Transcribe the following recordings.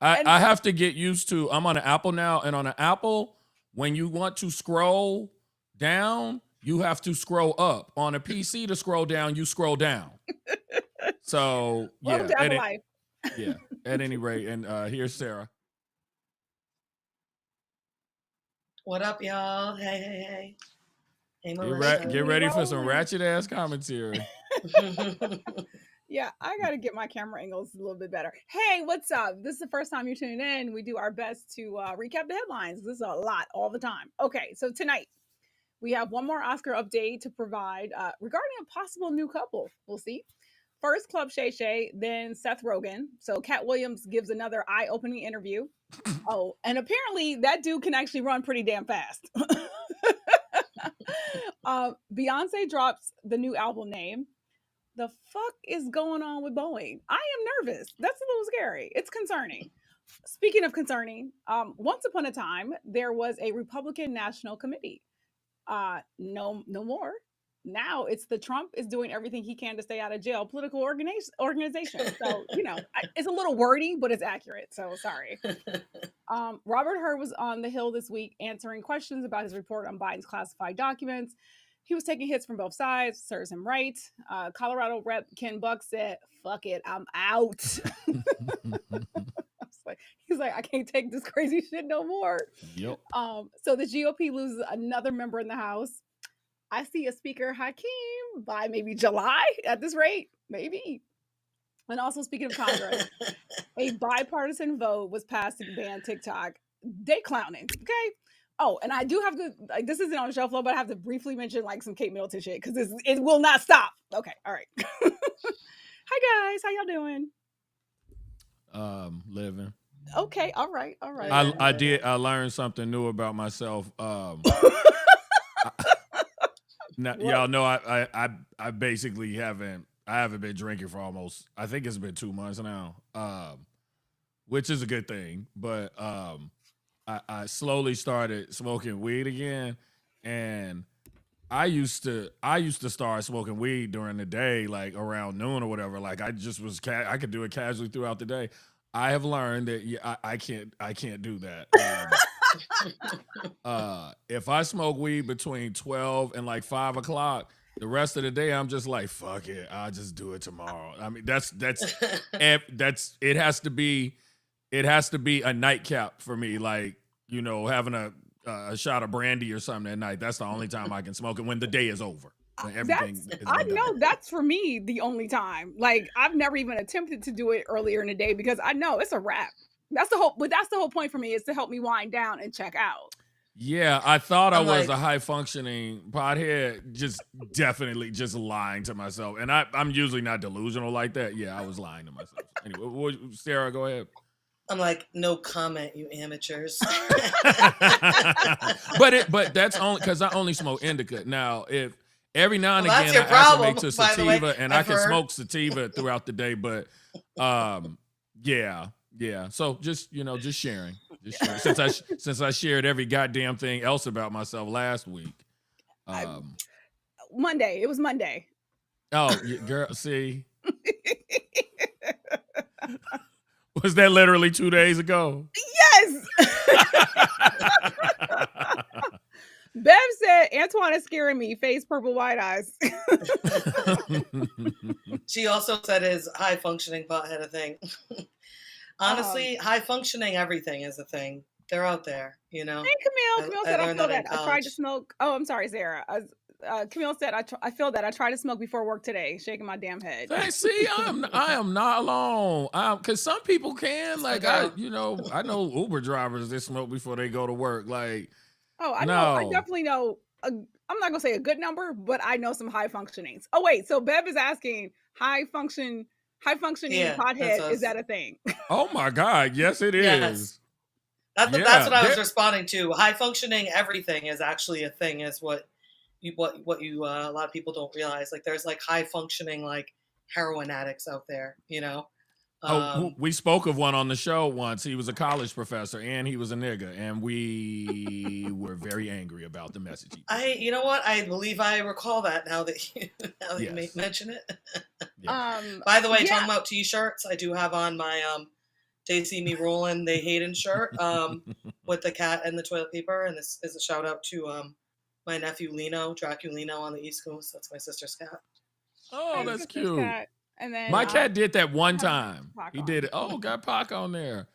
I have to get used to. I'm on an Apple now, and on an Apple, when you want to scroll down, you have to scroll up. On a PC to scroll down, you scroll down. So Welcome to Apple Life. Yeah. At any rate, and here's Sarah. What up, y'all? Hey. Hey, get ready for some ratchet ass commentary. Yeah, I got to get my camera angles a little bit better. Hey, what's up? This is the first time you're tuning in. We do our best to recap the headlines. This is a lot all the time. Okay, so tonight we have one more Oscar update to provide regarding a possible new couple. We'll see. First, Club Shay Shay, then Seth Rogen. So Katt Williams gives another eye-opening interview. Oh, and apparently that dude can actually run pretty damn fast. Beyonce drops the new album name. The fuck is going on with Boeing? I am nervous. That's a little scary. It's concerning. Speaking of concerning, once upon a time, there was a Republican National Committee. No more. Now it's the Trump is doing everything he can to stay out of jail political organization. So, it's a little wordy, but it's accurate. So sorry. Robert Hur was on the Hill this week answering questions about his report on Biden's classified documents. He was taking hits from both sides, serves him right. Colorado Rep Ken Buck said, fuck it, I'm out. He's like, I can't take this crazy shit no more. Yep. So the GOP loses another member in the House. I see a Speaker Hakeem by maybe July at this rate, maybe. And also, speaking of Congress, a bipartisan vote was passed to ban TikTok. They clowning, okay? Oh, and I do have to, this isn't on the shelf floor, but I have to briefly mention some Kate Middleton shit because it will not stop. Okay, all right. Hi guys, how y'all doing? Living. Okay, all right. I learned something new about myself. Now, y'all know I basically haven't been drinking for almost, I think it's been 2 months now, which is a good thing. But I slowly started smoking weed again, and I used to start smoking weed during the day, like around noon or whatever. Like I just was I could do it casually throughout the day. I have learned that I can't do that. If I smoke weed between 12 and like 5 o'clock, the rest of the day I'm just like, fuck it, I'll just do it tomorrow. I mean, that's it has to be a nightcap for me, like, having a shot of brandy or something at night. That's the only time I can smoke it, when the day is over. I know that's for me the only time. Like, I've never even attempted to do it earlier in the day because I know it's a wrap. That's the whole point for me, is to help me wind down and check out. Yeah, I thought I was a high functioning pothead, just definitely just lying to myself. And I'm usually not delusional like that. Yeah, I was lying to myself. Anyway, Sarah, go ahead. I'm like, no comment, you amateurs. But that's only because I only smoke indica. Now, if every now and again I acclimate to sativa, and I can smoke sativa throughout the day, but yeah. So just sharing. Since I shared every goddamn thing else about myself last week. Monday. It was Monday. Oh, girl, see. Was that literally 2 days ago? Yes. Bev said, Antoine is scaring me. Face purple, white eyes. She also said his high functioning pothead a thing. Honestly, high functioning everything is a thing. They're out there, Hey, Camille. Camille said, I feel that. I tried to smoke. Oh, I'm sorry, Sarah. Camille said, I feel that. I tried to smoke before work today, shaking my damn head. Hey, see, I am not alone. Because some people can. Like, I know Uber drivers that smoke before they go to work. Like, I know. I definitely know. I'm not going to say a good number, but I know some high functionings. Oh, wait. So Bev is asking, high functioning pothead, is that a thing? Oh, my God. Yes, it is. Yes. That's what I was responding to. High functioning everything is actually a thing, is what you a lot of people don't realize. Like, there's like high functioning like heroin addicts out there, we spoke of one on the show once. He was a college professor and he was a nigga, and we were very angry about the message. You know what? I believe I recall that now that you mention it. Yeah. By the way, talking about t-shirts, I do have on my They See Me Rolling, They Hatin' shirt with the cat and the toilet paper. And this is a shout out to my nephew Lino, Draculino on the East Coast. That's my sister's cat. Oh, that's cute. Cat. And then my cat did that one time. He did it. Oh, got Pac on there.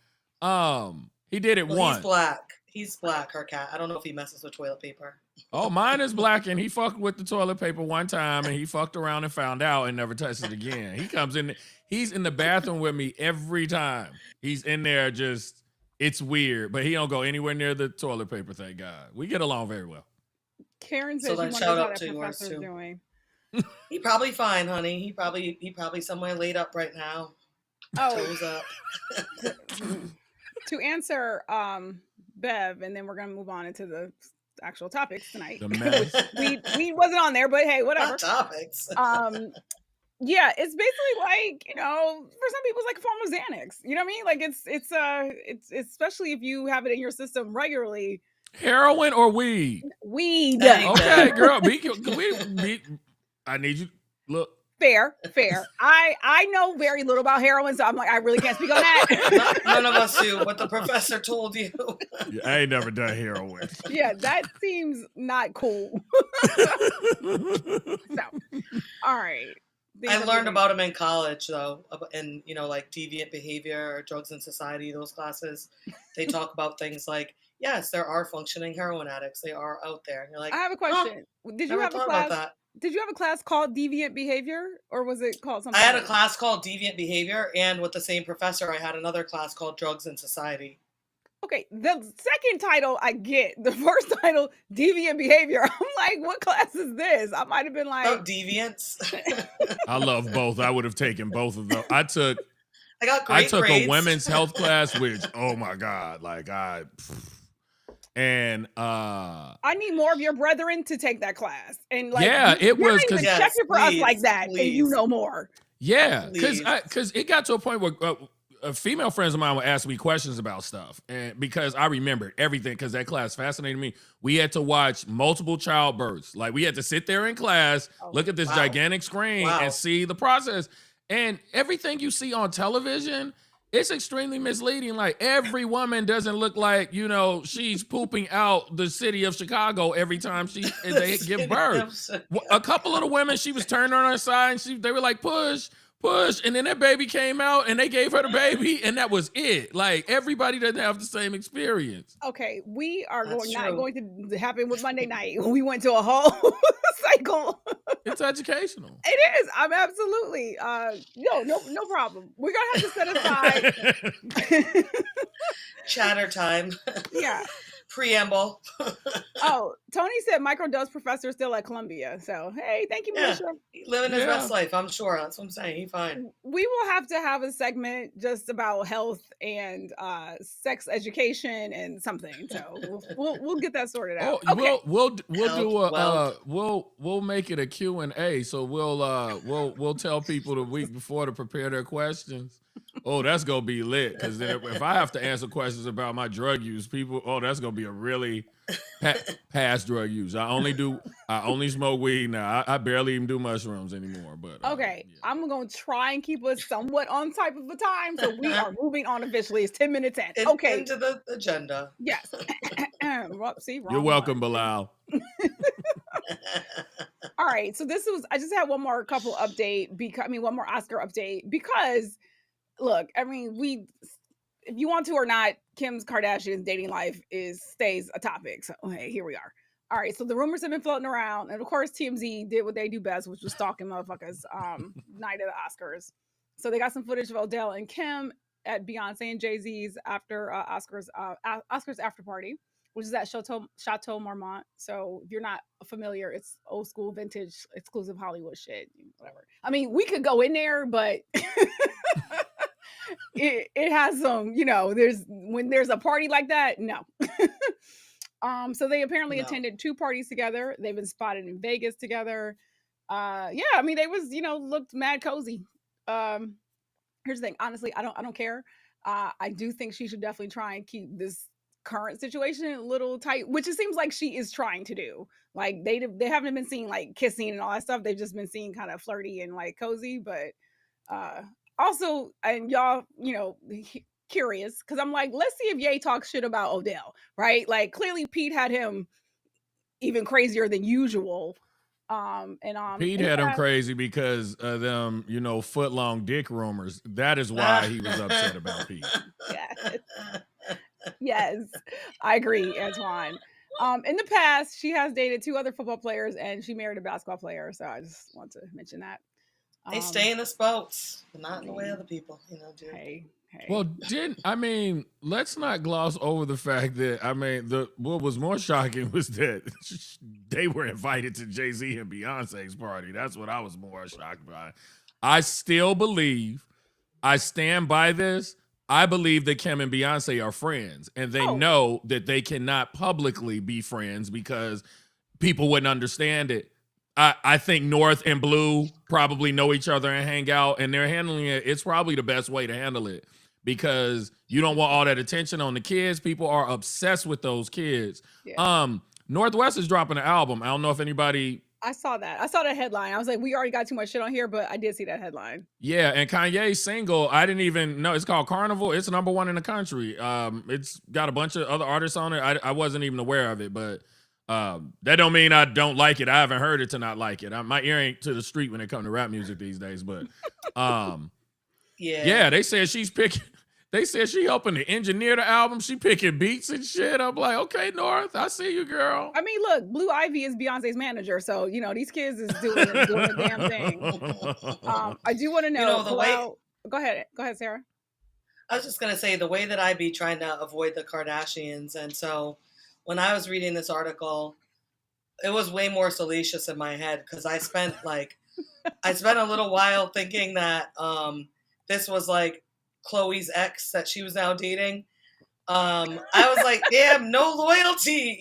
He did it once. He's black. He's black, her cat. I don't know if he messes with toilet paper. Oh, mine is black, and he fucked with the toilet paper one time, and he fucked around and found out and never touched it again. He comes in, he's in the bathroom with me every time. He's in there just, it's weird, but he don't go anywhere near the toilet paper, thank God. We get along very well. Karen says, so then shout out to yours too. Doing. He probably fine, honey. He probably somewhere laid up right now. Oh. Toes up. To answer Bev, and then we're gonna move on into the actual topics tonight. The mess. we wasn't on there, but hey, whatever. Not topics. Yeah, it's basically like, you know, for some people it's like a form of Xanax. You know what I mean? Like it's especially if you have it in your system regularly. Heroin or weed? Weed. Okay, girl. I need you. Look. Fair. I know very little about heroin, so I'm like, I really can't speak on that. None of us do. What the professor told you. Yeah, I ain't never done heroin. Yeah, that seems not cool. So, all right. I learned about them in college, though, and you know, like deviant behavior or drugs in society. Those classes, they talk about things like, yes, there are functioning heroin addicts. They are out there. And you're like, I have a question. Did you have a class? About that. Did you have a class called Deviant Behavior, or was it called something? I had a class called Deviant Behavior, and with the same professor, I had another class called Drugs in Society. Okay, the second title I get. The first title, Deviant Behavior. I'm like, what class is this? I might have been like, oh, Deviants. I love both. I would have taken both of them. I took grades. A women's health class, which, oh my God, like and I need more of your brethren to take that class. And like, yeah, it was because check it for us like that, and you know more. Yeah, because it got to a point where female friends of mine would ask me questions about stuff, and because I remembered everything, because that class fascinated me. We had to watch multiple childbirths. Like we had to sit there in class, look at this gigantic screen, and see the process. And everything you see on television, it's extremely misleading. Like every woman doesn't look like, you know, she's pooping out the city of Chicago every time they give birth. A couple of the women, she was turned on her side and they were like, push, and then that baby came out and they gave her the baby and that was it. Like everybody doesn't have the same experience. Okay, we are not going to happen with Monday night. We went to a whole cycle. It's educational. It is. I'm absolutely. No problem. We're gonna have to set aside chatter time. Yeah. Preamble. Oh, Tony said microdose professor still at Columbia. So hey, thank you, Misha. Living his best life, I'm sure. That's what I'm saying. He's fine. We will have to have a segment just about health and sex education and something. So we'll get that sorted out. Oh, okay. We'll make it a Q&A. So we'll tell people the week before to prepare their questions. Oh, that's gonna be lit. Because then if I have to answer questions about my drug use, that's gonna be a really past drug use. I only smoke weed now. I barely even do mushrooms anymore. But okay, yeah. I'm gonna try and keep us somewhat on type of a time. So we are moving on officially. It's 10 minutes in. Okay, into the agenda. Yes. See, you're welcome, Bilal. All right, so I just had one more one more Oscar update because. Look, I mean, if you want to or not, Kim's Kardashian's dating life stays a topic. So, hey, here we are. All right, so the rumors have been floating around. And, of course, TMZ did what they do best, which was stalking motherfuckers night of the Oscars. So they got some footage of Odell and Kim at Beyonce and Jay-Z's Oscars after party, which is at Chateau Marmont. So if you're not familiar, it's old school, vintage, exclusive Hollywood shit, whatever. I mean, we could go in there, but... it has some, when there's a party like that, no. So they apparently attended 2 parties together. They've been spotted in Vegas together. I mean, they was, looked mad cozy. Here's the thing. Honestly, I don't care. I do think she should definitely try and keep this current situation a little tight, which it seems like she is trying to do. Like they haven't been seen like kissing and all that stuff. They've just been seen kind of flirty and like cozy, but also, and y'all, curious because I'm like, let's see if Ye talks shit about Odell, right? Like clearly Pete had him even crazier than usual. Pete had him crazy because of them, foot long dick rumors. That is why he was upset about Pete. Yes, I agree, Antoine. In the past, she has dated 2 other football players and she married a basketball player. So I just want to mention that. They stay in the spokes, but not in the way of the people, dude. Hey. Well, let's not gloss over the fact that, what was more shocking was that they were invited to Jay-Z and Beyonce's party. That's what I was more shocked by. I still believe, I stand by this, I believe that Kim and Beyonce are friends, and they know that they cannot publicly be friends because people wouldn't understand it. I think North and Blue probably know each other and hang out, and they're handling it. It's probably the best way to handle it because you don't want all that attention on the kids. People are obsessed with those kids. Yeah. Northwest is dropping an album. I don't know if anybody... I saw that. I saw that headline. I was like, we already got too much shit on here, but I did see that headline. Yeah, and Kanye's single, I didn't even know. It's called Carnival. It's #1 in the country. It's got a bunch of other artists on it. I wasn't even aware of it, but... that don't mean I don't like it. I haven't heard it to not like it. My ear ain't to the street when it comes to rap music these days. But yeah, they said she's picking. They said she helping to engineer the album. She picking beats and shit. I'm like, okay, North, I see you, girl. I mean, look, Blue Ivy is Beyonce's manager, so these kids is doing the damn thing. I do want to know. The way. Go ahead, Sarah. I was just gonna say the way that I be trying to avoid the Kardashians, and so. When I was reading this article, it was way more salacious in my head because I spent a little while thinking that this was like Chloe's ex that she was now dating. I was like, damn, no loyalty,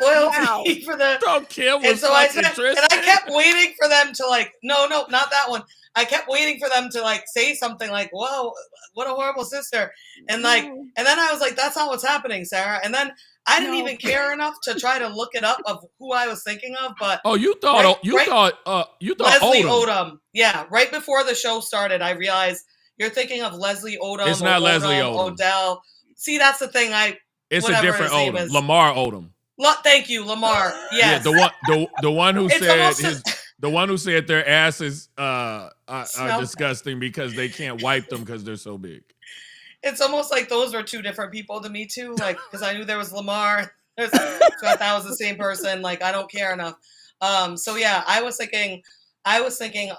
loyalty for the. Don't care. And so I kept waiting for them to no, not that one. I kept waiting for them to say something like, "Whoa, what a horrible sister," and and then I was like, "That's not what's happening, Sarah." And then I didn't even care enough to try to look it up of who I was thinking of. But you thought Leslie Odom. Yeah, right before the show started, I realized you're thinking of Leslie Odom. It's not Leslie Odom. Odell. See, that's the thing. It's a different Odom. Lamar Odom. Thank you, Lamar. Yes. Yeah, the one who said the one who said their asses are disgusting because they can't wipe them because they're so big. It's almost like those were 2 different people to me too. Because I knew there was Lamar. So I thought that was the same person. I don't care enough. So yeah, I was thinking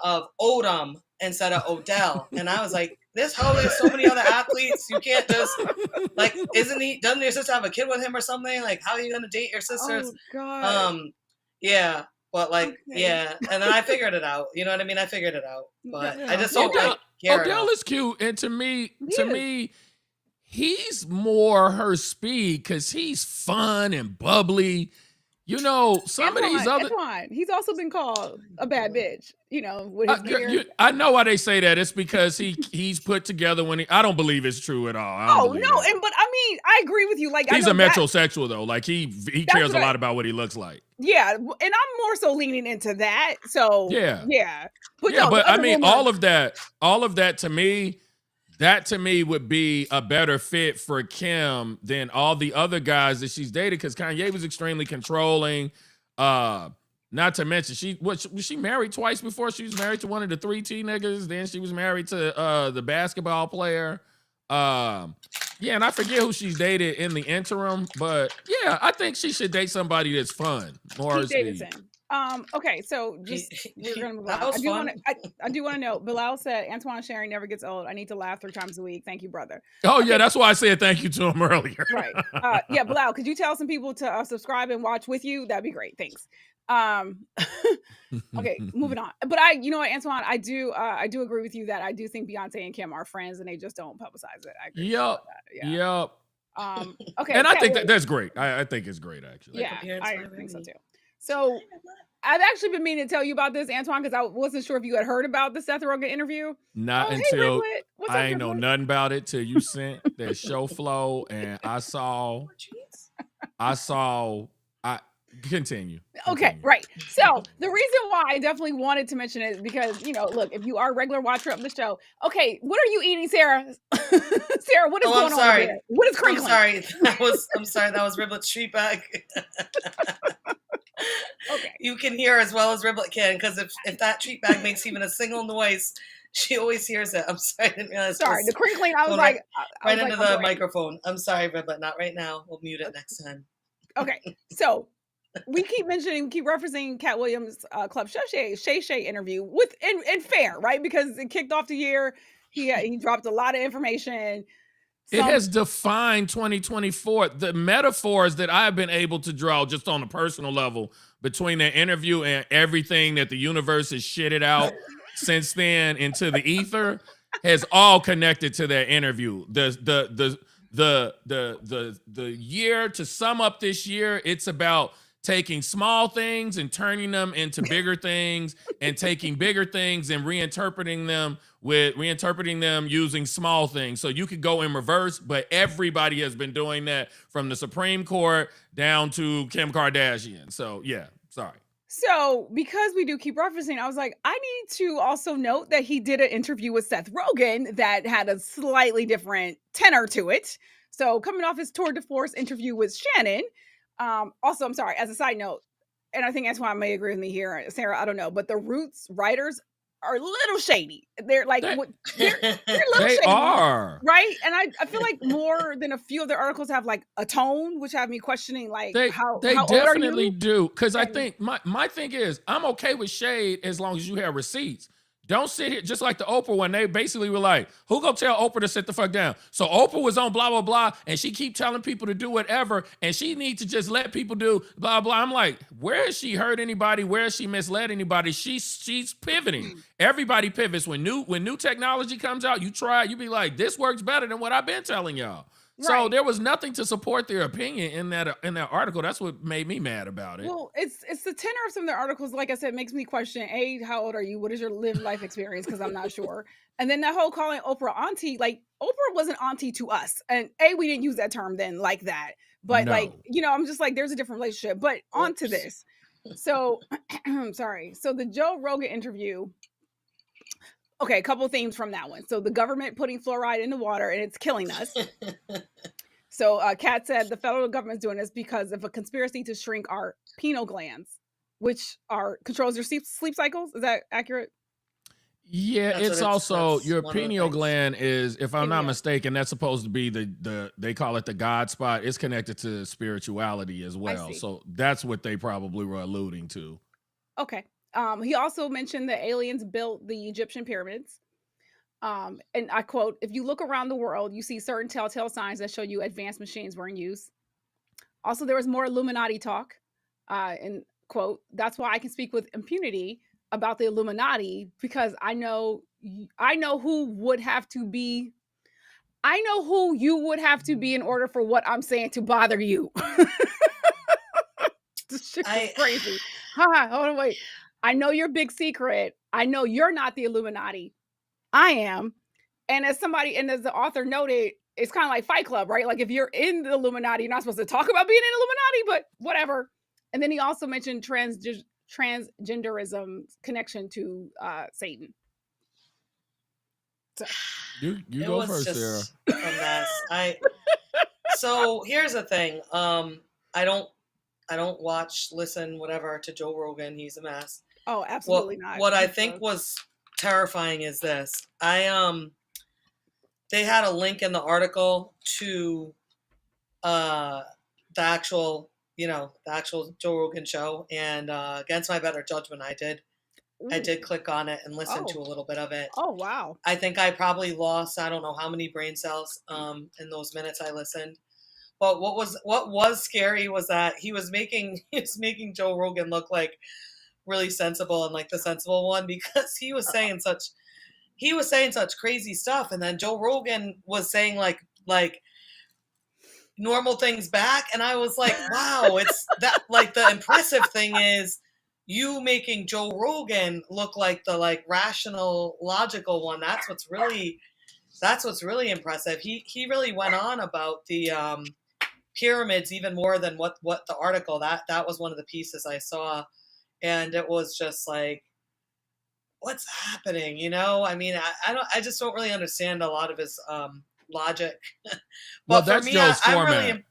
of Odom instead of Odell, and I was like, there's so many other athletes. You can't just doesn't your sister have a kid with him or something? How are you gonna date your sisters? Oh God. Yeah. But yeah, and then I figured it out. You know what I mean? I figured it out, but I just don't care. Odell is cute, and to me, he's more her speed because he's fun and bubbly. Some of these other. Antoine, he's also been called a bad bitch. With his gear. I know why they say that. It's because he's put together when I don't believe it's true at all. But I mean, I agree with you. He's a metrosexual though. He cares a lot about what he looks like. Yeah, and I'm more so leaning into that. So yeah. But I mean, all of that to me. That to me would be a better fit for Kim than all the other guys that she's dated because Kanye was extremely controlling. Not to mention was she married twice before? She was married to one of the 3T niggas. Then she was married to the basketball player. And I forget who she's dated in the interim, but yeah, I think she should date somebody that's fun. More Davidson. Okay, so we're gonna move on. I do want to know. Bilal said Antoine sharing never gets old. I need to laugh 3 times a week. Thank you, brother. Oh yeah, that's why I said thank you to him earlier. Right. Yeah, Bilal, could you tell some people to subscribe and watch with you? That'd be great. Thanks. Okay, moving on. But you know what, Antoine, I do agree with you that I do think Beyonce and Kim are friends and they just don't publicize it. I agree. Yep. Yeah. Yep. Okay. And I think that's great. I think it's great actually. Yeah, I think so too. So I've actually been meaning to tell you about this, Antoine, because I wasn't sure if you had heard about the Seth Rogen interview. Not until I ain't know nothing about it till you sent that show flow, and I saw Continue. Okay, right. So the reason why I definitely wanted to mention it is because, look, if you are a regular watcher of the show, okay, what are you eating, Sarah? Sarah, what is going on over there? What is crinkling? I'm sorry, that was Riblet's treat bag. Okay. You can hear as well as Riblet can, because if that treat bag makes even a single noise, she always hears it. I'm sorry, I didn't realize. Sorry, the crinkling, I was like... Right into the microphone. I'm sorry, Riblet, not right now. We'll mute it next time. Okay, so... we keep referencing Katt Williams' Club Shay interview and fair, right? Because it kicked off the year. He dropped a lot of information. It has defined 2024. The metaphors that I've been able to draw just on a personal level between the interview and everything that the universe has shitted out since then into the ether has all connected to that interview. The year, to sum up this year, it's about taking small things and turning them into bigger things, and taking bigger things and reinterpreting them using small things. So you could go in reverse, but everybody has been doing that from the Supreme Court down to Kim Kardashian. So yeah, sorry. So because we do keep referencing, I was like, I need to also note that he did an interview with Seth Rogen that had a slightly different tenor to it. So coming off his tour de force interview with Shannon, also, I'm sorry, as a side note, and I think Antoine may agree with me here, Sarah, I don't know, but the Roots writers are a little shady. They're like, they're a little shady. Are. Right? And I feel like more than a few of their articles have like a tone, which have me questioning like how definitely old are you? do. Because I think my thing is, I'm okay with shade as long as you have receipts. Don't sit here, just like the Oprah one. They basically were like, who gonna tell Oprah to sit the fuck down? So Oprah was on blah, blah, blah, and she keep telling people to do whatever, and she needs to just let people do blah, blah. I'm like, where has she hurt anybody? Where has she misled anybody? She's pivoting. Everybody pivots. When new technology comes out, you be like, this works better than what I've been telling y'all. Right. So there was nothing to support their opinion in that article. That's what made me mad about it. Well, it's the tenor of some of their articles. Like I said, makes me question: A, how old are you? What is your lived life experience? Because I'm not sure. And then that whole calling Oprah auntie, like Oprah wasn't auntie to us, and we didn't use that term then like that. But no. I'm just like, there's a different relationship. But on to this. So, sorry. So the Joe Rogan interview. Okay, a couple of themes from that one. So the government putting fluoride in the water and it's killing us. So Katt said the federal government's doing this because of a conspiracy to shrink our pineal glands, which controls your sleep cycles. Is that accurate? Yeah, it's also your pineal gland is, if I'm not mistaken, that's supposed to be they call it the God spot. It's connected to spirituality as well. So that's what they probably were alluding to. Okay. He also mentioned the aliens built the Egyptian pyramids. And I quote, if you look around the world, you see certain telltale signs that show you advanced machines were in use. Also, there was more Illuminati talk. And quote, that's why I can speak with impunity about the Illuminati, because I know who would have to be. I know who you would have to be in order for what I'm saying to bother you. This shit is crazy. Hold on, wait. I know your big secret. I know you're not the Illuminati. I am. And as the author noted, it's kind of like Fight Club, right? Like if you're in the Illuminati, you're not supposed to talk about being in Illuminati, but whatever. And then he also mentioned transgenderism connection to Satan. So you go first, Sarah. A mess. So here's the thing. I don't watch, listen, whatever to Joe Rogan. He's a mess. Oh, absolutely not. What I think was terrifying is this. They had a link in the article to the actual Joe Rogan show, and against my better judgment, I did click on it and listen to a little bit of it. Oh, wow. I think I probably lost, I don't know how many brain cells in those minutes I listened. But what was scary was that he was making Joe Rogan look like really sensible and like the sensible one, because he was saying such crazy stuff, and then Joe Rogan was saying like normal things back, and I was like, wow, it's that, like, the impressive thing is you making Joe Rogan look like the like rational, logical one. That's what's really impressive. He really went on about the pyramids even more than what the article. That was one of the pieces I saw, and it was just like, what's happening? You know, I mean, I just don't really understand a lot of his logic. But well, for that's me, Joe's I'm format. really.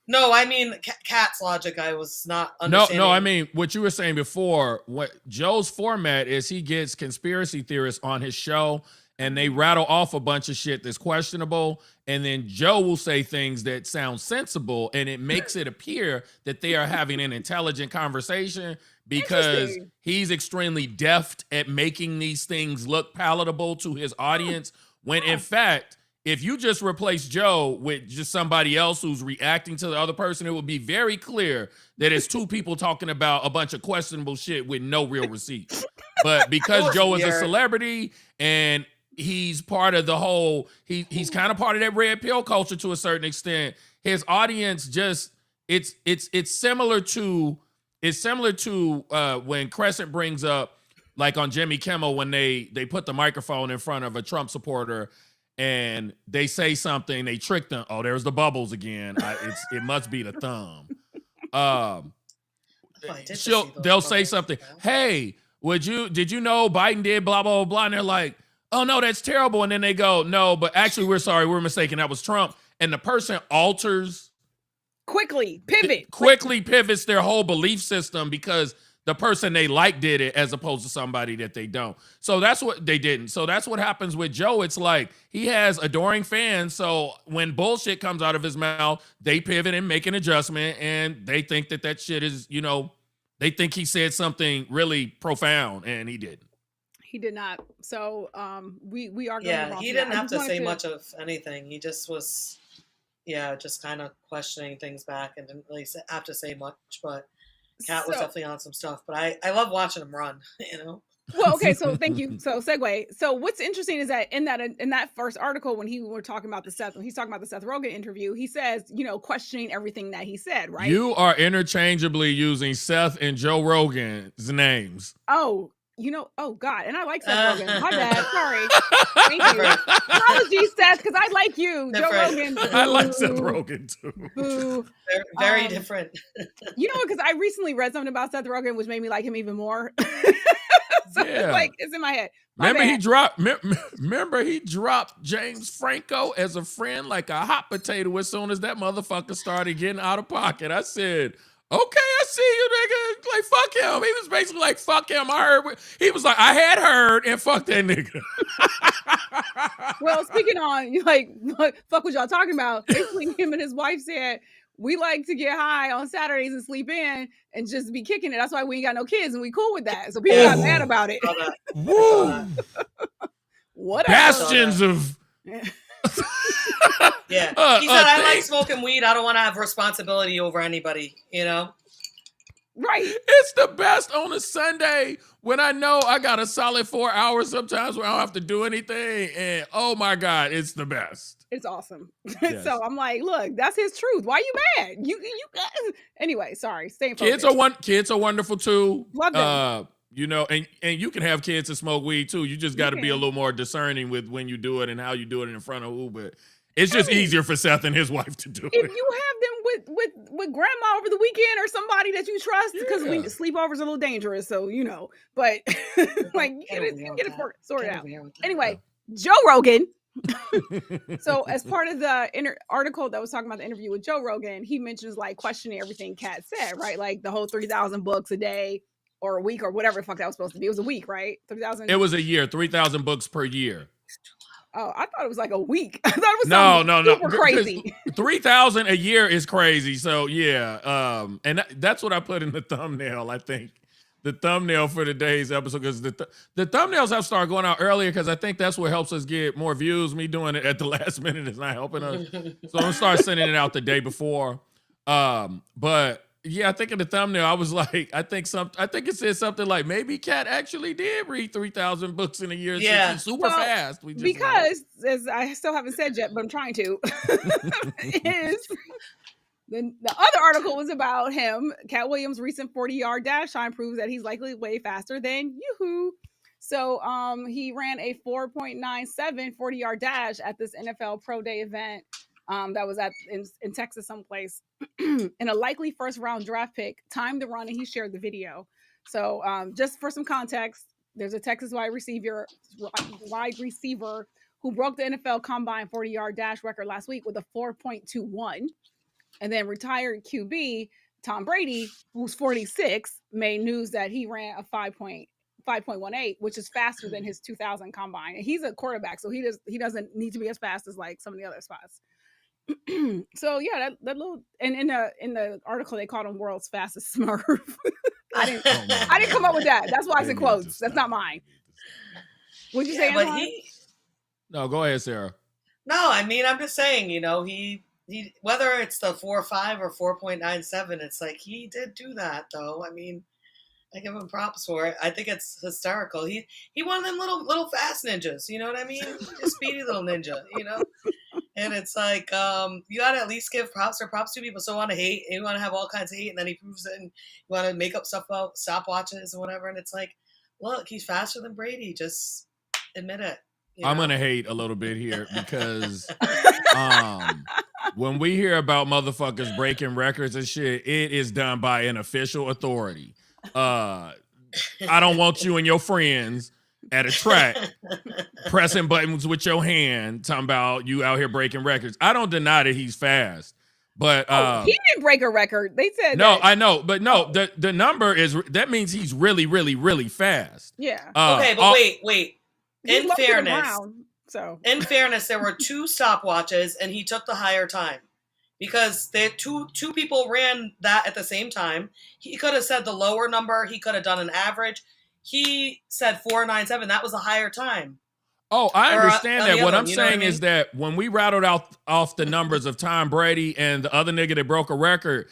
No, I mean Katt's logic. I was not understanding. No, I mean what you were saying before. What Joe's format is, he gets conspiracy theorists on his show, and they rattle off a bunch of shit that's questionable, and then Joe will say things that sound sensible, and it makes it appear that they are having an intelligent conversation because he's extremely deft at making these things look palatable to his audience, when in fact, if you just replace Joe with just somebody else who's reacting to the other person, it would be very clear that it's two people talking about a bunch of questionable shit with no real receipts. But because Joe is a celebrity and he's part of the whole, he's kind of part of that red pill culture to a certain extent, his audience just, it's similar to when Crescent brings up, like on Jimmy Kimmel, when they put the microphone in front of a Trump supporter and they say something, they trick them. Oh, there's the bubbles again. It must be the thumb. They'll say something. Hey, did you know Biden did blah, blah, blah? And they're like, oh no, that's terrible. And then they go, no, but actually we're sorry, we're mistaken. That was Trump. And the person quickly pivots their whole belief system because the person they like did it as opposed to somebody that they don't. So that's what they didn't. So that's what happens with Joe. It's like he has adoring fans. So when bullshit comes out of his mouth, they pivot and make an adjustment, and they think that shit is, you know, they think he said something really profound, and he didn't. He did not. So we are going to he didn't have to say much of anything. He just was, just kind of questioning things back and didn't really have to say much, but Katt was definitely on some stuff, but I love watching him run, you know? Well, okay, so thank you. So segue. So what's interesting is that in that first article, when he's talking about the Seth Rogen interview, he says, you know, questioning everything that he said, right? You are interchangeably using Seth and Joe Rogan's names. Oh, you know, oh God, and I like Seth Rogen. My bad, sorry. Thank you. Apologies, Seth, because I like you, different. Joe Rogan. I like Seth Rogen too. Boo. Very different. You know, because I recently read something about Seth Rogen, which made me like him even more. So it's in my head. Remember he dropped James Franco as a friend like a hot potato as soon as that motherfucker started getting out of pocket. I said, okay, I see you, nigga. Like, fuck him. He was basically like, fuck him. He was like, I had heard, and fuck that nigga. Well, speaking on, like, fuck what y'all talking about. Basically, him and his wife said, we like to get high on Saturdays and sleep in and just be kicking it. That's why we ain't got no kids, and we cool with that. So people got mad about it. Woo! What bastions of... Yeah, he said, I like smoking weed. I don't want to have responsibility over anybody, you know? Right. It's the best on a Sunday when I know I got a solid 4 hours sometimes where I don't have to do anything. And oh my God, it's the best. It's awesome. Yes. So I'm like, look, that's his truth. Why you mad? You anyway, sorry. Stay focused. Kids are wonderful too. Love them. You know, and you can have kids that smoke weed too. You just got to be a little more discerning with when you do it and how you do it in front of who. But it's just easier for Seth and his wife to do it. If you have them with grandma over the weekend or somebody that you trust, because sleepovers are a little dangerous, so you know. But like, get it sorted out. Anyway, Joe Rogan. So as part of the article that was talking about the interview with Joe Rogan, he mentions like questioning everything Katt said, right? Like the whole 3,000 books a day or a week or whatever the fuck that was supposed to be. It was a week, right? 3,000. It was a year. 3,000 books per year. Oh, I thought it was like a week. I thought it was super crazy. 3,000 a year is crazy. So yeah, and that's what I put in the thumbnail. I think the thumbnail for today's episode, because the thumbnails have started going out earlier because I think that's what helps us get more views. Me doing it at the last minute is not helping us. So I'm gonna start sending it out the day before. But yeah, I think in the thumbnail I was like, I think it said something like maybe Katt actually did read 3,000 books in a year. Yeah, super fast. Because as I still haven't said yet, but I'm trying to. The other article was about him. Katt Williams' recent 40-yard dash time proves that he's likely way faster than Yoo-hoo. So he ran a 4.97 40-yard dash at this NFL Pro Day event that was in Texas someplace, in a likely first round draft pick, timed the run, and he shared the video. So just for some context, there's a Texas wide receiver who broke the NFL combine 40-yard dash record last week with a 4.21. And then retired QB Tom Brady, who's 46, made news that he ran a 5.18, which is faster than his 2000 combine. And he's a quarterback, so he doesn't need to be as fast as like some of the other spots. So yeah, that little, and in the article they called him world's fastest Smurf. I didn't come up with that. That's why it's in quotes. That's not mine. What'd you say, Antoine? No, go ahead, Sarah. No, I mean, I'm just saying, he whether it's the 4.5 or 4.97, it's like he did do that though. I mean, I give him props for it. I think it's hysterical. He one of them little fast ninjas, you know what I mean? A speedy little ninja, And it's like, you gotta at least give props to people. So want to hate, and you want to have all kinds of hate, and then he proves it, and you want to make up stuff about stopwatches and whatever. And it's like, look, he's faster than Brady. Just admit it. I'm gonna hate a little bit here because when we hear about motherfuckers breaking records and shit, it is done by an official authority. I don't want you and your friends at a track pressing buttons with your hand talking about you out here breaking records. I don't deny that he's fast, but he didn't break a record. They said no. I know, but no, the number is that means he's really, really, really fast. Yeah. Okay, but wait. In fairness, there were 2 stopwatches, and he took the higher time because two people ran that at the same time. He could have said the lower number. He could have done an average. He said 4.97. That was a higher time. Oh, I understand that. What I'm saying is that when we rattled off the numbers of Tom Brady and the other nigga that broke a record,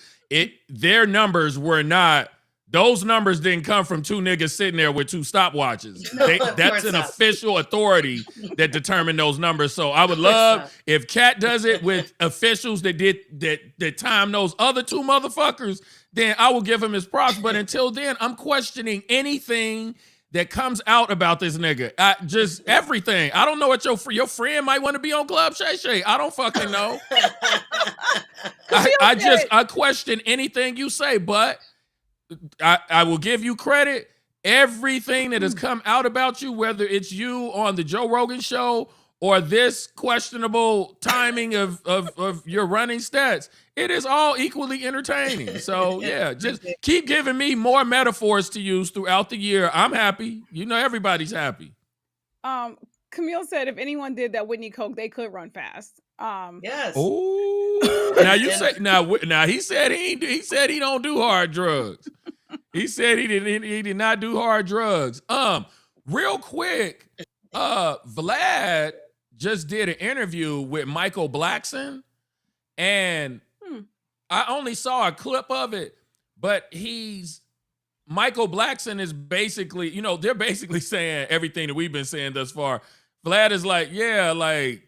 their numbers were not. Those numbers didn't come from 2 niggas sitting there with 2 stopwatches. That's an official authority that determined those numbers. So I would love if Katt does it with officials that time those other 2 motherfuckers, then I will give him his props. But until then, I'm questioning anything that comes out about this nigga. Just everything. I don't know what your friend might want to be on Club Shay Shay. I don't fucking know. I question anything you say, but I will give you credit. Everything that has come out about you, whether it's you on the Joe Rogan show or this questionable timing of your running stats, it is all equally entertaining. So yeah, just keep giving me more metaphors to use throughout the year. I'm happy. Everybody's happy. Camille said if anyone did that Whitney Coke, they could run fast. Yes. Oh, now you say now he said he don't do hard drugs. He said he did not do hard drugs. Real quick, Vlad just did an interview with Michael Blackson, and I only saw a clip of it, but Michael Blackson is basically, they're basically saying everything that we've been saying thus far. Vlad is like, yeah, like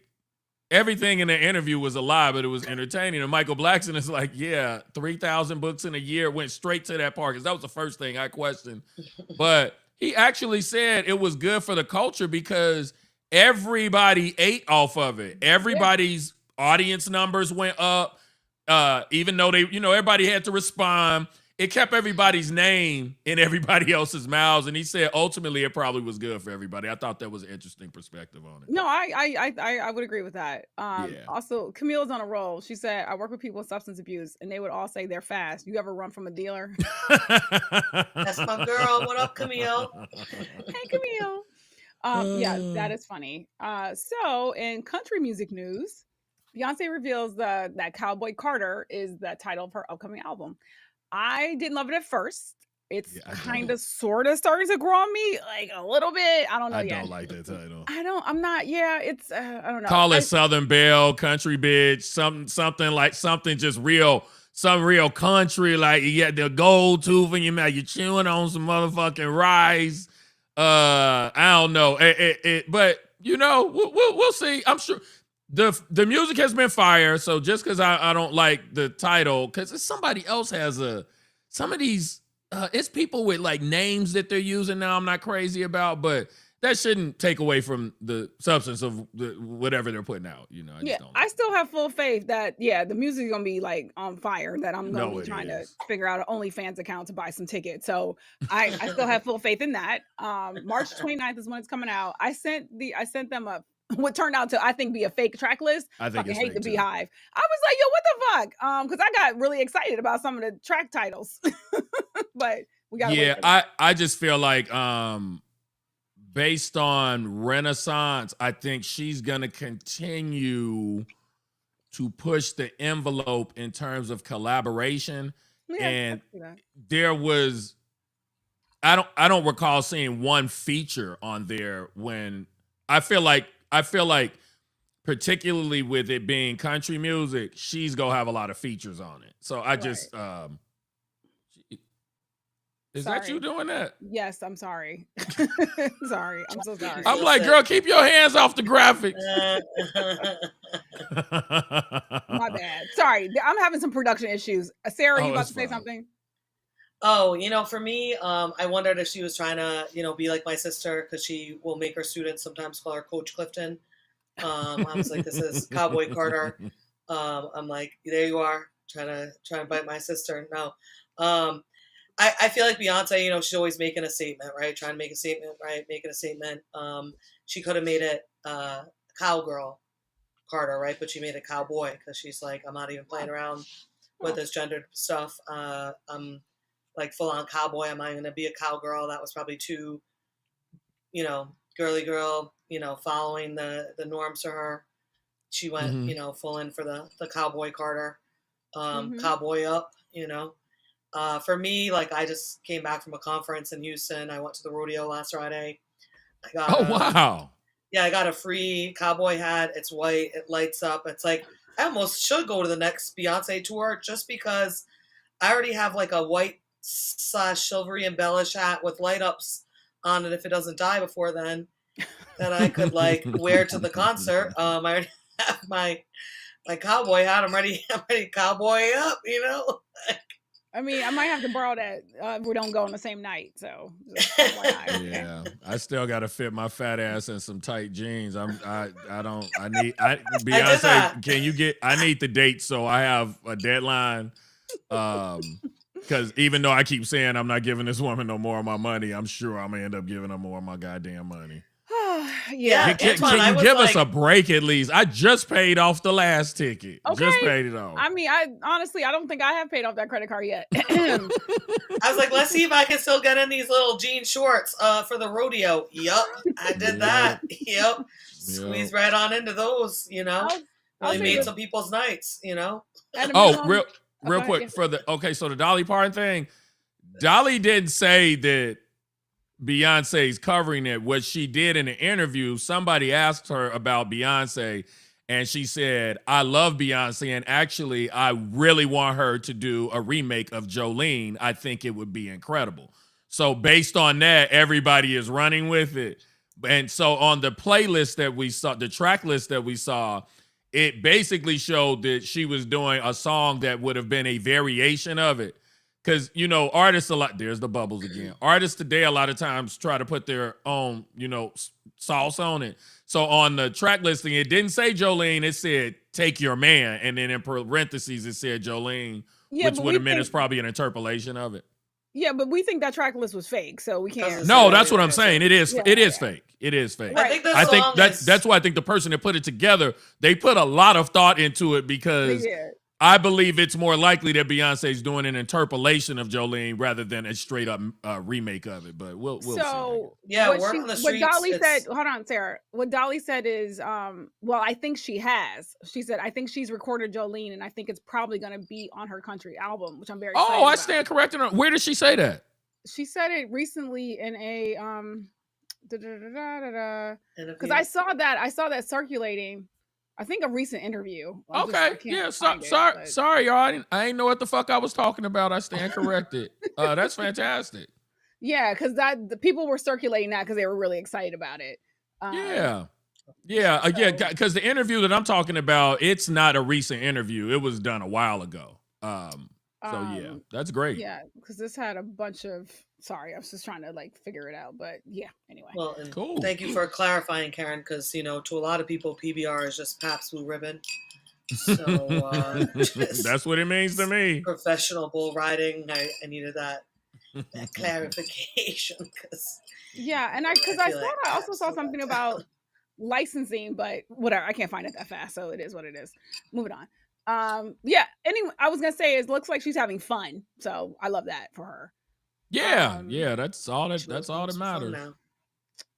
everything in the interview was a lie, but it was entertaining. And Michael Blackson is like, yeah, 3,000 books in a year, went straight to that part, because that was the first thing I questioned. But he actually said it was good for the culture because everybody ate off of it. Everybody's audience numbers went up, even though everybody had to respond. It kept everybody's name in everybody else's mouths, and he said ultimately it probably was good for everybody. I thought that was an interesting perspective on it. No, I would agree with that. Also, Camille's on a roll. She said, I work with people with substance abuse, and they would all say they're fast. You ever run from a dealer? That's my girl. What up, Camille? Hey, Camille. Yeah, that is funny. So in country music news, Beyonce reveals that Cowboy Carter is the title of her upcoming album. I didn't love it at first. It's kind of sort of starting to grow on me, like a little bit. I don't know yet. I don't like that title. I'm not. Yeah, it's. I don't know. Call it Southern Belle, Country Bitch, something just real, some real country. Like you got the gold tooth in your mouth, you're chewing on some motherfucking rice. I don't know. But we'll see. I'm sure. The music has been fire, so just because I don't like the title, because somebody else has some of these, it's people with like names that they're using now I'm not crazy about, but that shouldn't take away from the substance of whatever they're putting out. You know, I still have full faith that the music is gonna be like on fire. That I'm gonna be trying to figure out an OnlyFans account to buy some tickets. So I still have full faith in that. March 29th is when it's coming out. I sent them what turned out to I think be a fake track list. I think hate the Beehive. I was like, yo, what the fuck? Because I got really excited about some of the track titles, but we got. Yeah, I just feel like based on Renaissance, I think she's gonna continue to push the envelope in terms of collaboration. Yeah, and there was I don't recall seeing one feature on there when I feel like particularly with it being country music, she's gonna have a lot of features on it. So I just is that you doing that? Yes, I'm sorry. Sorry, I'm so sorry. I'm like, girl, keep your hands off the graphics. My bad. Sorry, I'm having some production issues. Sarah, you about to say something? Oh, for me, I wondered if she was trying to, be like my sister, because she will make her students sometimes call her Coach Clifton. I was like, this is Cowboy Carter. I'm like, there you are, trying to bite my sister. No. I feel like Beyonce, she's always making a statement, right? Trying to make a statement, right? Making a statement. She could have made it Cowgirl Carter, right? But she made it Cowboy because she's like, I'm not even playing around with this gendered stuff. I'm like full on cowboy. I'm not going to be a cowgirl. That was probably too, girly girl, following the norms for her. She went, full in for the Cowboy Carter, cowboy up, For me, like I just came back from a conference in Houston. I went to the rodeo last Friday. Wow. Yeah, I got a free cowboy hat. It's white. It lights up. It's like I almost should go to the next Beyonce tour just because I already have like a white / silvery embellished hat with light ups on it. If it doesn't die before then, that I could like wear to the concert. I already have my cowboy hat. I'm ready to cowboy up. I mean, I might have to borrow that if we don't go on the same night. So, yeah, I still got to fit my fat ass in some tight jeans. Beyonce, can you get? I need the date so I have a deadline. Because even though I keep saying I'm not giving this woman no more of my money, I'm sure I'm gonna end up giving her more of my goddamn money. Yeah, can you give us a break at least? I just paid off the last ticket. Okay. Just paid it off. I mean, I don't think I have paid off that credit card yet. I was like, let's see if I can still get in these little jean shorts for the rodeo. Yup, I did that. Yup, squeeze right on into those. Really made some people's nights. Oh, real quick so the Dolly Parton thing. Dolly didn't say that Beyonce's covering it. What she did in the interview, somebody asked her about Beyonce, and she said, I love Beyonce, and actually, I really want her to do a remake of Jolene. I think it would be incredible. So based on that, everybody is running with it. And so on the playlist that we saw, the track list that we saw, it basically showed that she was doing a song that would have been a variation of it. Because, artists there's the bubbles again. Artists today, a lot of times try to put their own, sauce on it. So on the track listing, it didn't say Jolene. It said, Take Your Man. And then in parentheses, it said Jolene, which would have meant it's probably an interpolation of it. Yeah, but we think that track list was fake, so we can't. No, that's what I'm saying. It is fake. It is fake. Right. I think that's why I think the person that put it together, they put a lot of thought into it because I believe it's more likely that Beyonce's doing an interpolation of Jolene rather than a straight up remake of it. But we'll see. Yeah, what Dolly said. Hold on, Sarah. What Dolly said is, well, I think she has. She said, I think she's recorded Jolene, and I think it's probably going to be on her country album, which I'm very. excited about. Stand corrected her. Where did she say that? She said it recently in a because I saw that circulating. I think a recent interview. Sorry, y'all. I ain't know what the fuck I was talking about. I stand corrected. That's fantastic. Yeah, because the people were circulating that because they were really excited about it. Because the interview that I'm talking about, it's not a recent interview. It was done a while ago. So yeah, that's great. Yeah, because this had a bunch of. Sorry, I was just trying to like figure it out, but yeah. Anyway. Well, and cool. Thank you for clarifying, Karen, because to a lot of people, PBR is just Pabst Blue Ribbon. So that's what it means to me. Professional bull riding. I needed that clarification because. Yeah, and I thought I also saw something about licensing, but whatever. I can't find it that fast, so it is what it is. Moving on. Yeah. Anyway, I was gonna say it looks like she's having fun, so I love that for her. Yeah, that's all that matters.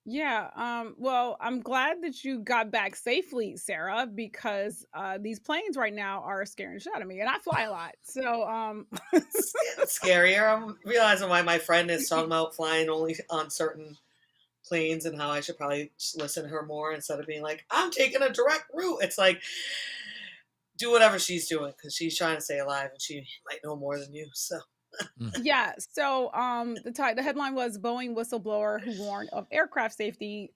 Yeah. Well, I'm glad that you got back safely, Sarah, because these planes right now are scaring the shit out of me, and I fly a lot, so it's scarier. I'm realizing why my friend is talking about flying only on certain planes and how I should probably just listen to her more instead of being like, I'm taking a direct route. It's like, do whatever she's doing because she's trying to stay alive and she might know more than you. So. Yeah. So the headline was Boeing whistleblower who warned of aircraft safety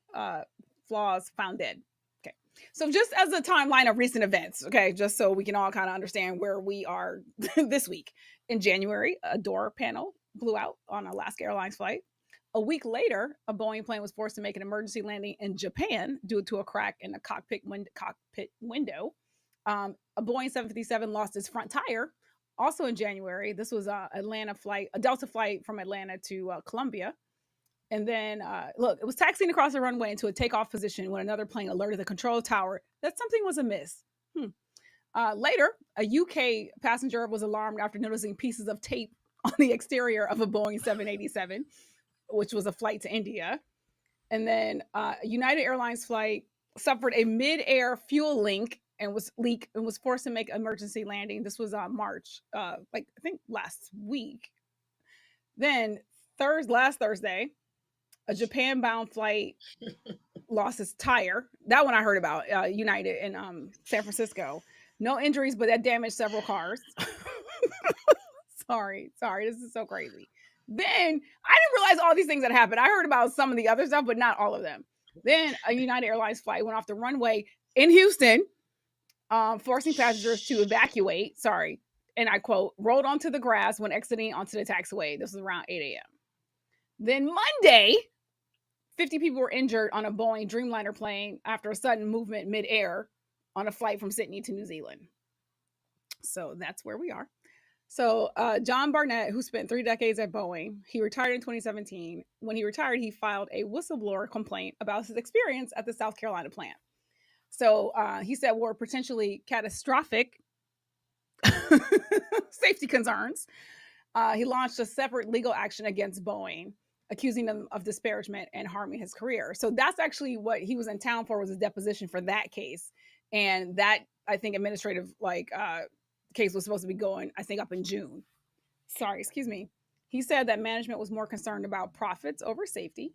flaws found dead. Okay. So just as a timeline of recent events, okay, just so we can all kind of understand where we are this week. In January, a door panel blew out on an Alaska Airlines flight. A week later, a Boeing plane was forced to make an emergency landing in Japan due to a crack in the cockpit window. A Boeing 757 lost its front tire. Also in January, this was a Delta flight from Atlanta to Columbia. And then, it was taxiing across the runway into a takeoff position when another plane alerted the control tower that something was amiss. Later, a UK passenger was alarmed after noticing pieces of tape on the exterior of a Boeing 787, which was a flight to India. And then a United Airlines flight suffered a mid-air fuel leak and was forced to make emergency landing. This was March, I think last week. Then last Thursday, a Japan-bound flight lost its tire. That one I heard about, United in San Francisco. No injuries, but that damaged several cars. Sorry, this is so crazy. Then I didn't realize all these things that happened. I heard about some of the other stuff, but not all of them. Then a United Airlines flight went off the runway in Houston, forcing passengers to evacuate. Sorry. And I quote, rolled onto the grass when exiting onto the taxiway. This was around 8 a.m. Then Monday, 50 people were injured on a Boeing Dreamliner plane after a sudden movement midair on a flight from Sydney to New Zealand. So that's where we are. So John Barnett, who spent 3 decades at Boeing, he retired in 2017. When he retired, he filed a whistleblower complaint about his experience at the South Carolina plant. So he said were potentially catastrophic safety concerns. He launched a separate legal action against Boeing, accusing them of disparagement and harming his career. So that's actually what he was in town for, was a deposition for that case. And that, I think, administrative case was supposed to be going, I think, up in June. He said that management was more concerned about profits over safety.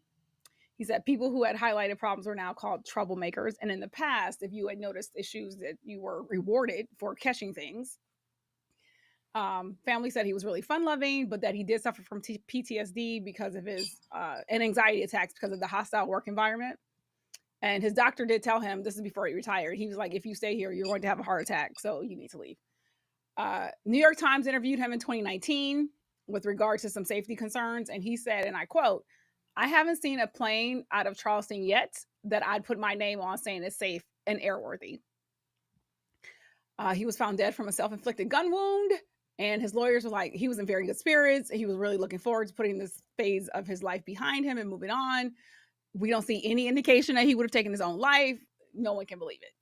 He said people who had highlighted problems were now called troublemakers. And in the past, if you had noticed issues, that you were rewarded for catching things. Family said he was really fun-loving, but that he did suffer from PTSD because of his and anxiety attacks because of the hostile work environment. And his doctor did tell him, this is before he retired, he was like, if you stay here, you're going to have a heart attack, so you need to leave. New York Times interviewed him in 2019 with regard to some safety concerns. And he said, and I quote, I haven't seen a plane out of Charleston yet that I'd put my name on saying it's safe and airworthy. He was found dead from a self-inflicted gun wound. And his lawyers were like, he was in very good spirits. He was really looking forward to putting this phase of his life behind him and moving on. We don't see any indication that he would have taken his own life. No one can believe it.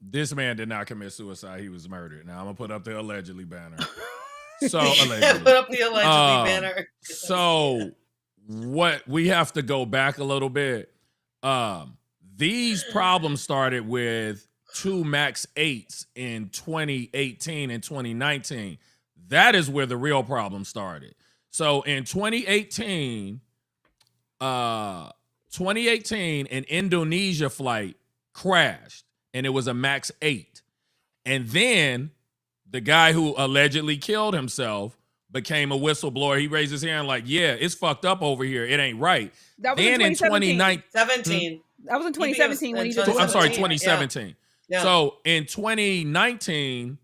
This man did not commit suicide. He was murdered. Now I'm gonna put up the allegedly banner. So allegedly. Put up the allegedly banner. So what we have to go back a little bit. These problems started with 2 MAX 8s in 2018 and 2019. That is where the real problem started. So in 2018, an Indonesia flight crashed, and it was a MAX 8. And then the guy who allegedly killed himself became a whistleblower. He raised his hand like, yeah, it's fucked up over here. It ain't right. That was then in 2017. That was in 2017 when he did. I'm sorry, 2017. Yeah. So in 2019,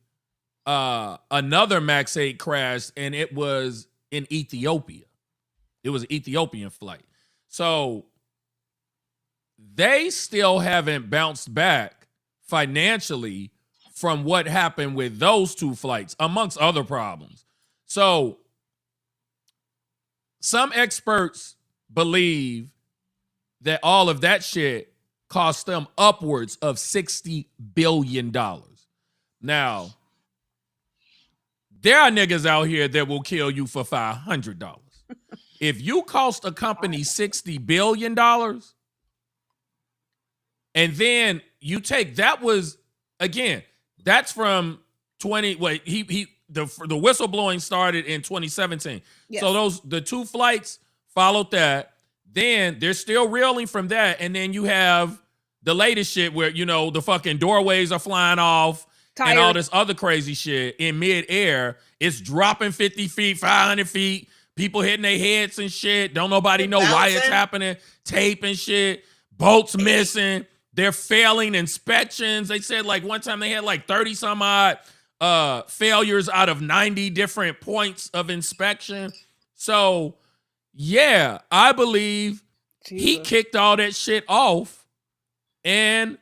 another MAX 8 crashed, and it was in Ethiopia. It was an Ethiopian flight. So they still haven't bounced back financially from what happened with those two flights, amongst other problems. So some experts believe that all of that shit cost them upwards of $60 billion. Now, there are niggas out here that will kill you for $500. If you cost a company $60 billion, and then you take, that was, again, that's from 20, wait, the whistleblowing started in 2017. Yes. So the two flights followed that. Then they're still reeling from that. And then you have the latest shit where, the fucking doorways are flying off and all this other crazy shit in midair. It's dropping 50 feet, 500 feet, people hitting their heads and shit. Don't nobody know why it's happening. Tape and shit, boats missing. They're failing inspections. They said like one time they had like 30 some odd failures out of 90 different points of inspection. So yeah, I believe he kicked all that shit off, and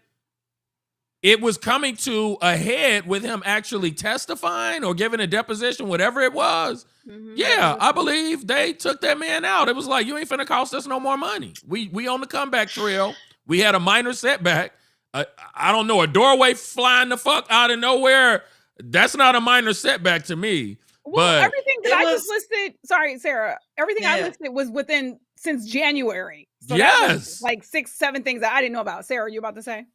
it was coming to a head with him actually testifying or giving a deposition, whatever it was. Mm-hmm. Yeah, I believe they took that man out. It was like, you ain't finna cost us no more money. We on the comeback trail. We had a minor setback. I don't know, a doorway flying the fuck out of nowhere. That's not a minor setback to me. Well, everything that I just listed, sorry, Sarah, everything I listed was since January. So yes. Like 6-7 things that I didn't know about. Sarah, you about to say?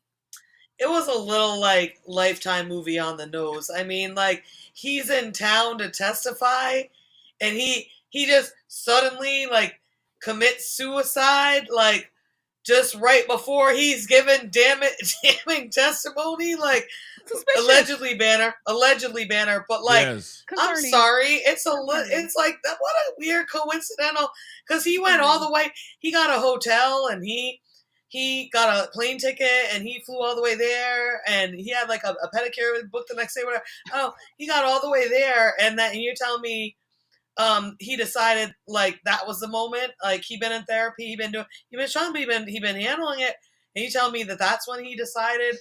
It was a little like Lifetime movie on the nose. I mean, like, he's in town to testify, and he just suddenly like commits suicide, like, just right before he's given damning testimony, like allegedly banner, but like, yes. I'm sorry, it's like that. What a weird coincidental, because he went all the way. He got a hotel, and he got a plane ticket, and he flew all the way there, and he had like a pedicure booked the next day, whatever. Oh, he got all the way there, and you're telling me he decided like that was the moment, like he been in therapy, he been showing me, he been handling it, and you tell me that's when he decided.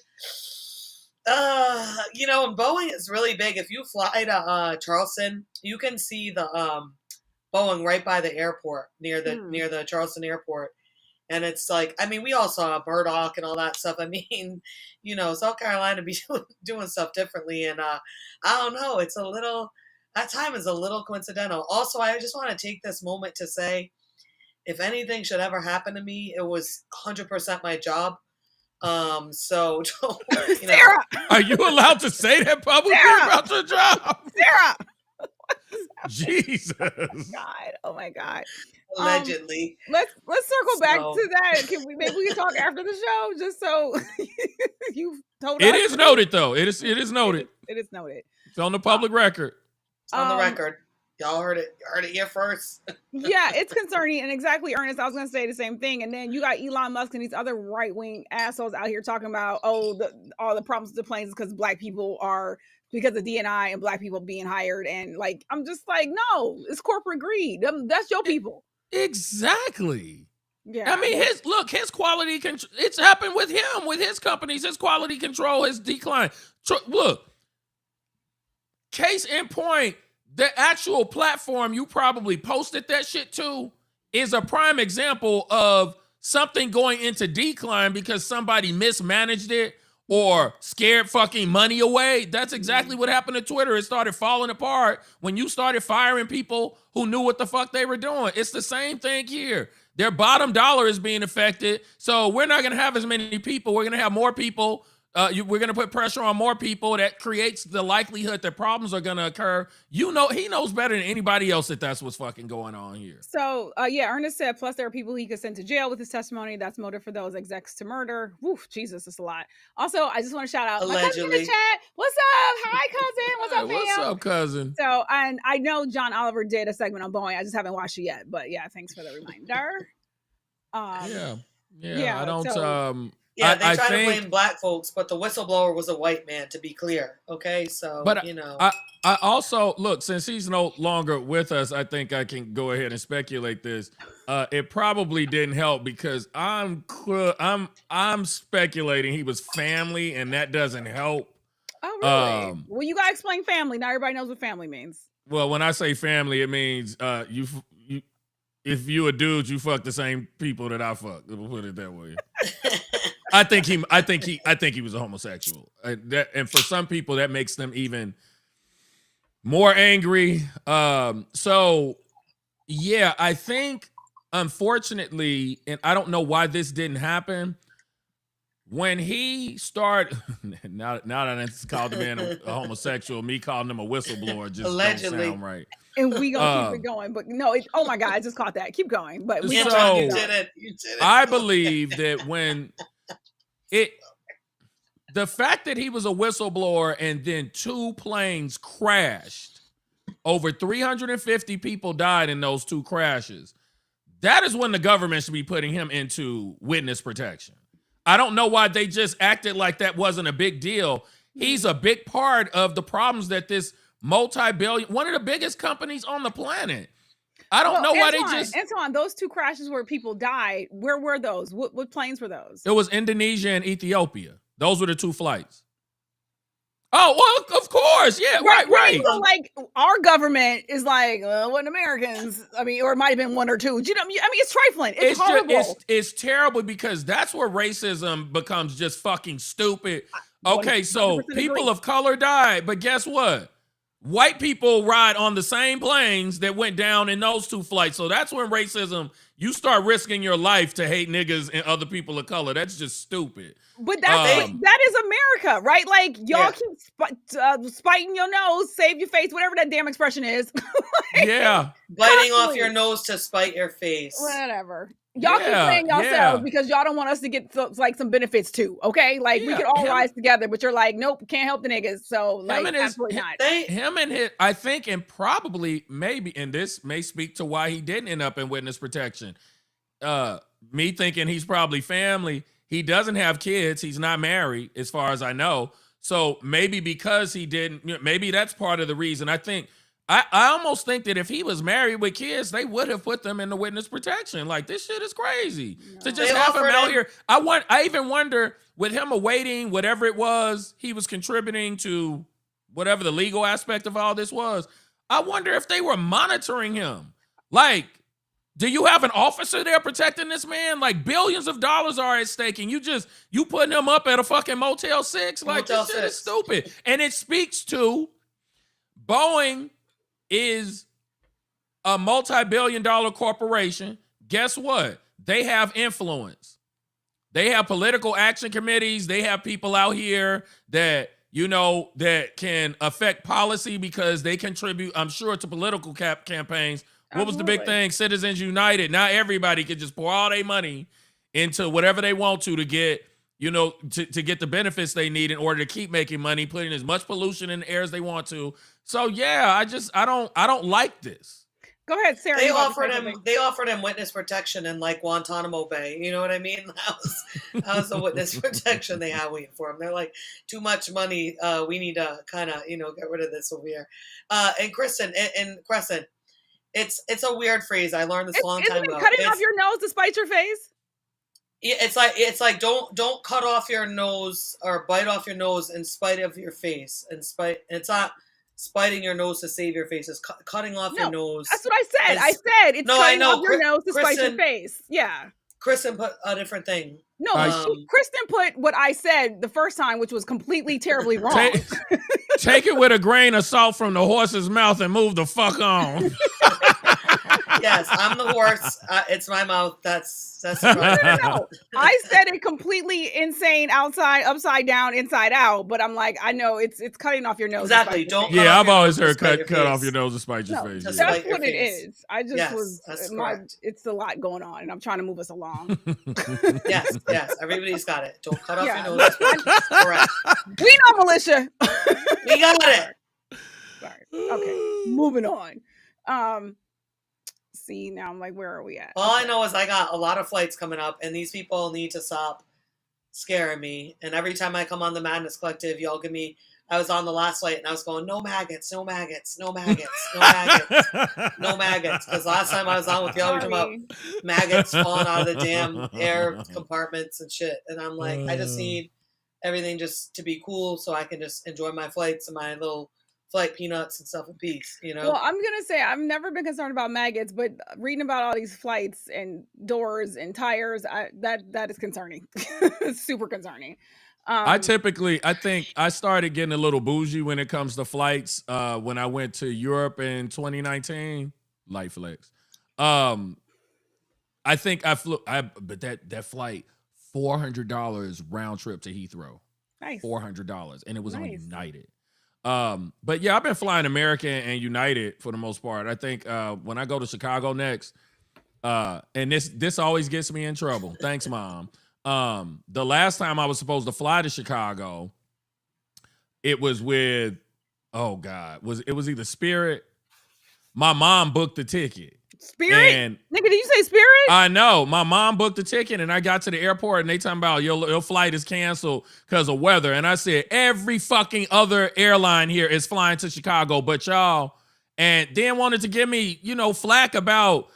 And Boeing is really big. If you fly to Charleston, you can see the Boeing right by the airport, near the Charleston airport. And it's like, I mean, we all saw Murdoch and all that stuff. I mean, South Carolina be doing stuff differently, and I don't know, it's a little. That time is a little coincidental. Also, I just want to take this moment to say, if anything should ever happen to me, it was 100% my job. So, Sarah, are you allowed to say that publicly about your job? Sarah, Jesus, oh my God. Allegedly. Let's circle back to that. Maybe we can talk after the show, just so you've told us. It is noted, though. It is noted. It is noted. It's on the public record. On the record. Y'all heard it. You heard it here first. Yeah, it's concerning. And exactly, Ernest, I was going to say the same thing. And then you got Elon Musk and these other right-wing assholes out here talking about, all the problems with the planes is because Black people are, because of D&I and Black people being hired. And like, I'm just like, no, it's corporate greed. That's your people. Exactly. Yeah. I mean, his quality control, it's happened with him, with his companies. His quality control has declined. Look, case in point, the actual platform you probably posted that shit to is a prime example of something going into decline because somebody mismanaged it or scared fucking money away. That's exactly what happened to Twitter. It started falling apart when you started firing people who knew what the fuck they were doing. It's the same thing here. Their bottom dollar is being affected. So we're not going to have as many people. We're going to have more people. We're going to put pressure on more people. That creates the likelihood that problems are going to occur. He knows better than anybody else that that's what's fucking going on here. So, Ernest said, plus there are people he could send to jail with his testimony. That's motive for those execs to murder. Woof, Jesus, it's a lot. Also, I just want to shout out my cousin in the chat. What's up? Hi, cousin. What's up, fam? What's up, cousin? So, and I know John Oliver did a segment on Boeing. I just haven't watched it yet. But yeah, thanks for the reminder. Yeah. I don't. Yeah, they try to blame black folks, but the whistleblower was a white man, to be clear. Okay, so, but I also, look, since he's no longer with us, I think I can go ahead and speculate this. It probably didn't help because I'm speculating he was family, and that doesn't help. Oh, really? Well, you gotta explain family. Not everybody knows what family means. Well, when I say family, it means if you a dude, you fuck the same people that I fuck. We'll put it that way. I think he was a homosexual, and for some people that makes them even more angry. So yeah, I think unfortunately, and I don't know why this didn't happen. When he started, now that I called the man a homosexual, me calling him a whistleblower just allegedly don't sound right. And we gonna keep it going, but no, oh my God, I just caught that. Keep going, but we you did it. I believe that when the fact that he was a whistleblower and then 2 planes crashed, over 350 people died in those 2 crashes. That is when the government should be putting him into witness protection. I don't know why they just acted like that wasn't a big deal. He's a big part of the problems that this multi-billion, one of the biggest companies on the planet. I don't know why they just... Antoine, those 2 crashes where people died, where were those? What planes were those? It was Indonesia and Ethiopia. Those were the 2 flights. Oh, well, of course. Yeah, right. So, like, our government is like, what Americans, I mean, or it might have been 1 or 2. You know, I mean, it's trifling. It's horrible. It's terrible because that's where racism becomes just fucking stupid. Okay, so people of color died, but guess what? White people ride on the same planes that went down in those 2 flights. So that's when racism, you start risking your life to hate niggas and other people of color. That's just stupid. But that is America, right? Like, y'all keep spiting your nose, save your face, whatever that damn expression is. Yeah. Biting off your nose to spite your face. Whatever. Y'all keep playing yourselves because y'all don't want us to get some benefits too, okay? Like, we could all rise together, but you're like, nope, can't help the niggas. So, like, absolutely not. I think, and probably, maybe, and this may speak to why he didn't end up in witness protection. Me thinking he's probably family. He doesn't have kids. He's not married, as far as I know. So maybe because he didn't, maybe that's part of the reason. I almost think that if he was married with kids, they would have put them in the witness protection. Like, this shit is crazy. No. To just have him out here. I even wonder, with him awaiting whatever it was he was contributing to, whatever the legal aspect of all this was, I wonder if they were monitoring him. Like, do you have an officer there protecting this man? Like, billions of dollars are at stake, and you putting him up at a fucking Motel 6? Like, this shit is stupid. And it speaks to Boeing is a multi-billion-dollar corporation. Guess what? They have influence. They have political action committees. They have people out here that, that can affect policy because they contribute, I'm sure, to political campaigns. What was the big thing? Citizens United. Now everybody can just pour all their money into whatever they want to get, to get the benefits they need in order to keep making money, putting as much pollution in the air as they want to. So yeah, I don't like this. Go ahead, Sarah. They offered him witness protection in like Guantanamo Bay. You know what I mean? That was the witness protection they had waiting for him. They're like, too much money. We need to kind of, get rid of this over here. And Kristen, it's a weird phrase. I learned this a long time ago. Cutting off your nose to spite your face? It's like don't cut off your nose or bite off your nose in spite of your face. It's not spiting your nose to save your face. It's cutting off your cose. That's what I said. I said it's cutting off your nose to spite your face. Yeah. Kristen put a different thing. No, Kristen put what I said the first time, which was completely terribly wrong. Take it with a grain of salt from the horse's mouth and move the fuck on. Yes, I'm the horse. It's my mouth. That's right. No. I said it completely insane, upside down, inside out. But I'm like, I know it's cutting off your nose. Exactly. Don't. Yeah, I've always heard cut off your nose to spite your face. That's what it is. I just it's a lot going on, and I'm trying to move us along. Yes. Everybody's got it. Don't cut off your nose. Correct. We know, militia. We got it. Sorry. Okay. Moving on. See, now I'm like, where are we at? All I know is I got a lot of flights coming up, and these people need to stop scaring me. And every time I come on the Madness Collective, y'all give me. I was on the last flight and I was going, no maggots, no maggots, no maggots, no maggots, no maggots. Because last time I was on with y'all, we were talking about maggots falling out of the damn air compartments and shit. And I'm like, I just need everything just to be cool so I can just enjoy my flights and my little flight peanuts and stuff in peace, you know? Well, I'm going to say I've never been concerned about maggots, but reading about all these flights and doors and tires, that is concerning. Super concerning. I think I started getting a little bougie when it comes to flights. When I went to Europe in 2019, light flex. I think I flew, but that flight, $400 round trip to Heathrow. Nice. $400, and it was on United. But yeah, I've been flying American and United for the most part. I think when I go to Chicago next, and this always gets me in trouble. Thanks, Mom. The last time I was supposed to fly to Chicago, it was with, it was either Spirit. My mom booked the ticket. Spirit? And nigga, did you say Spirit? I know. My mom booked the ticket and I got to the airport and they talking about your flight is canceled because of weather. And I said, every fucking other airline here is flying to Chicago but y'all. And then wanted to give me, flack about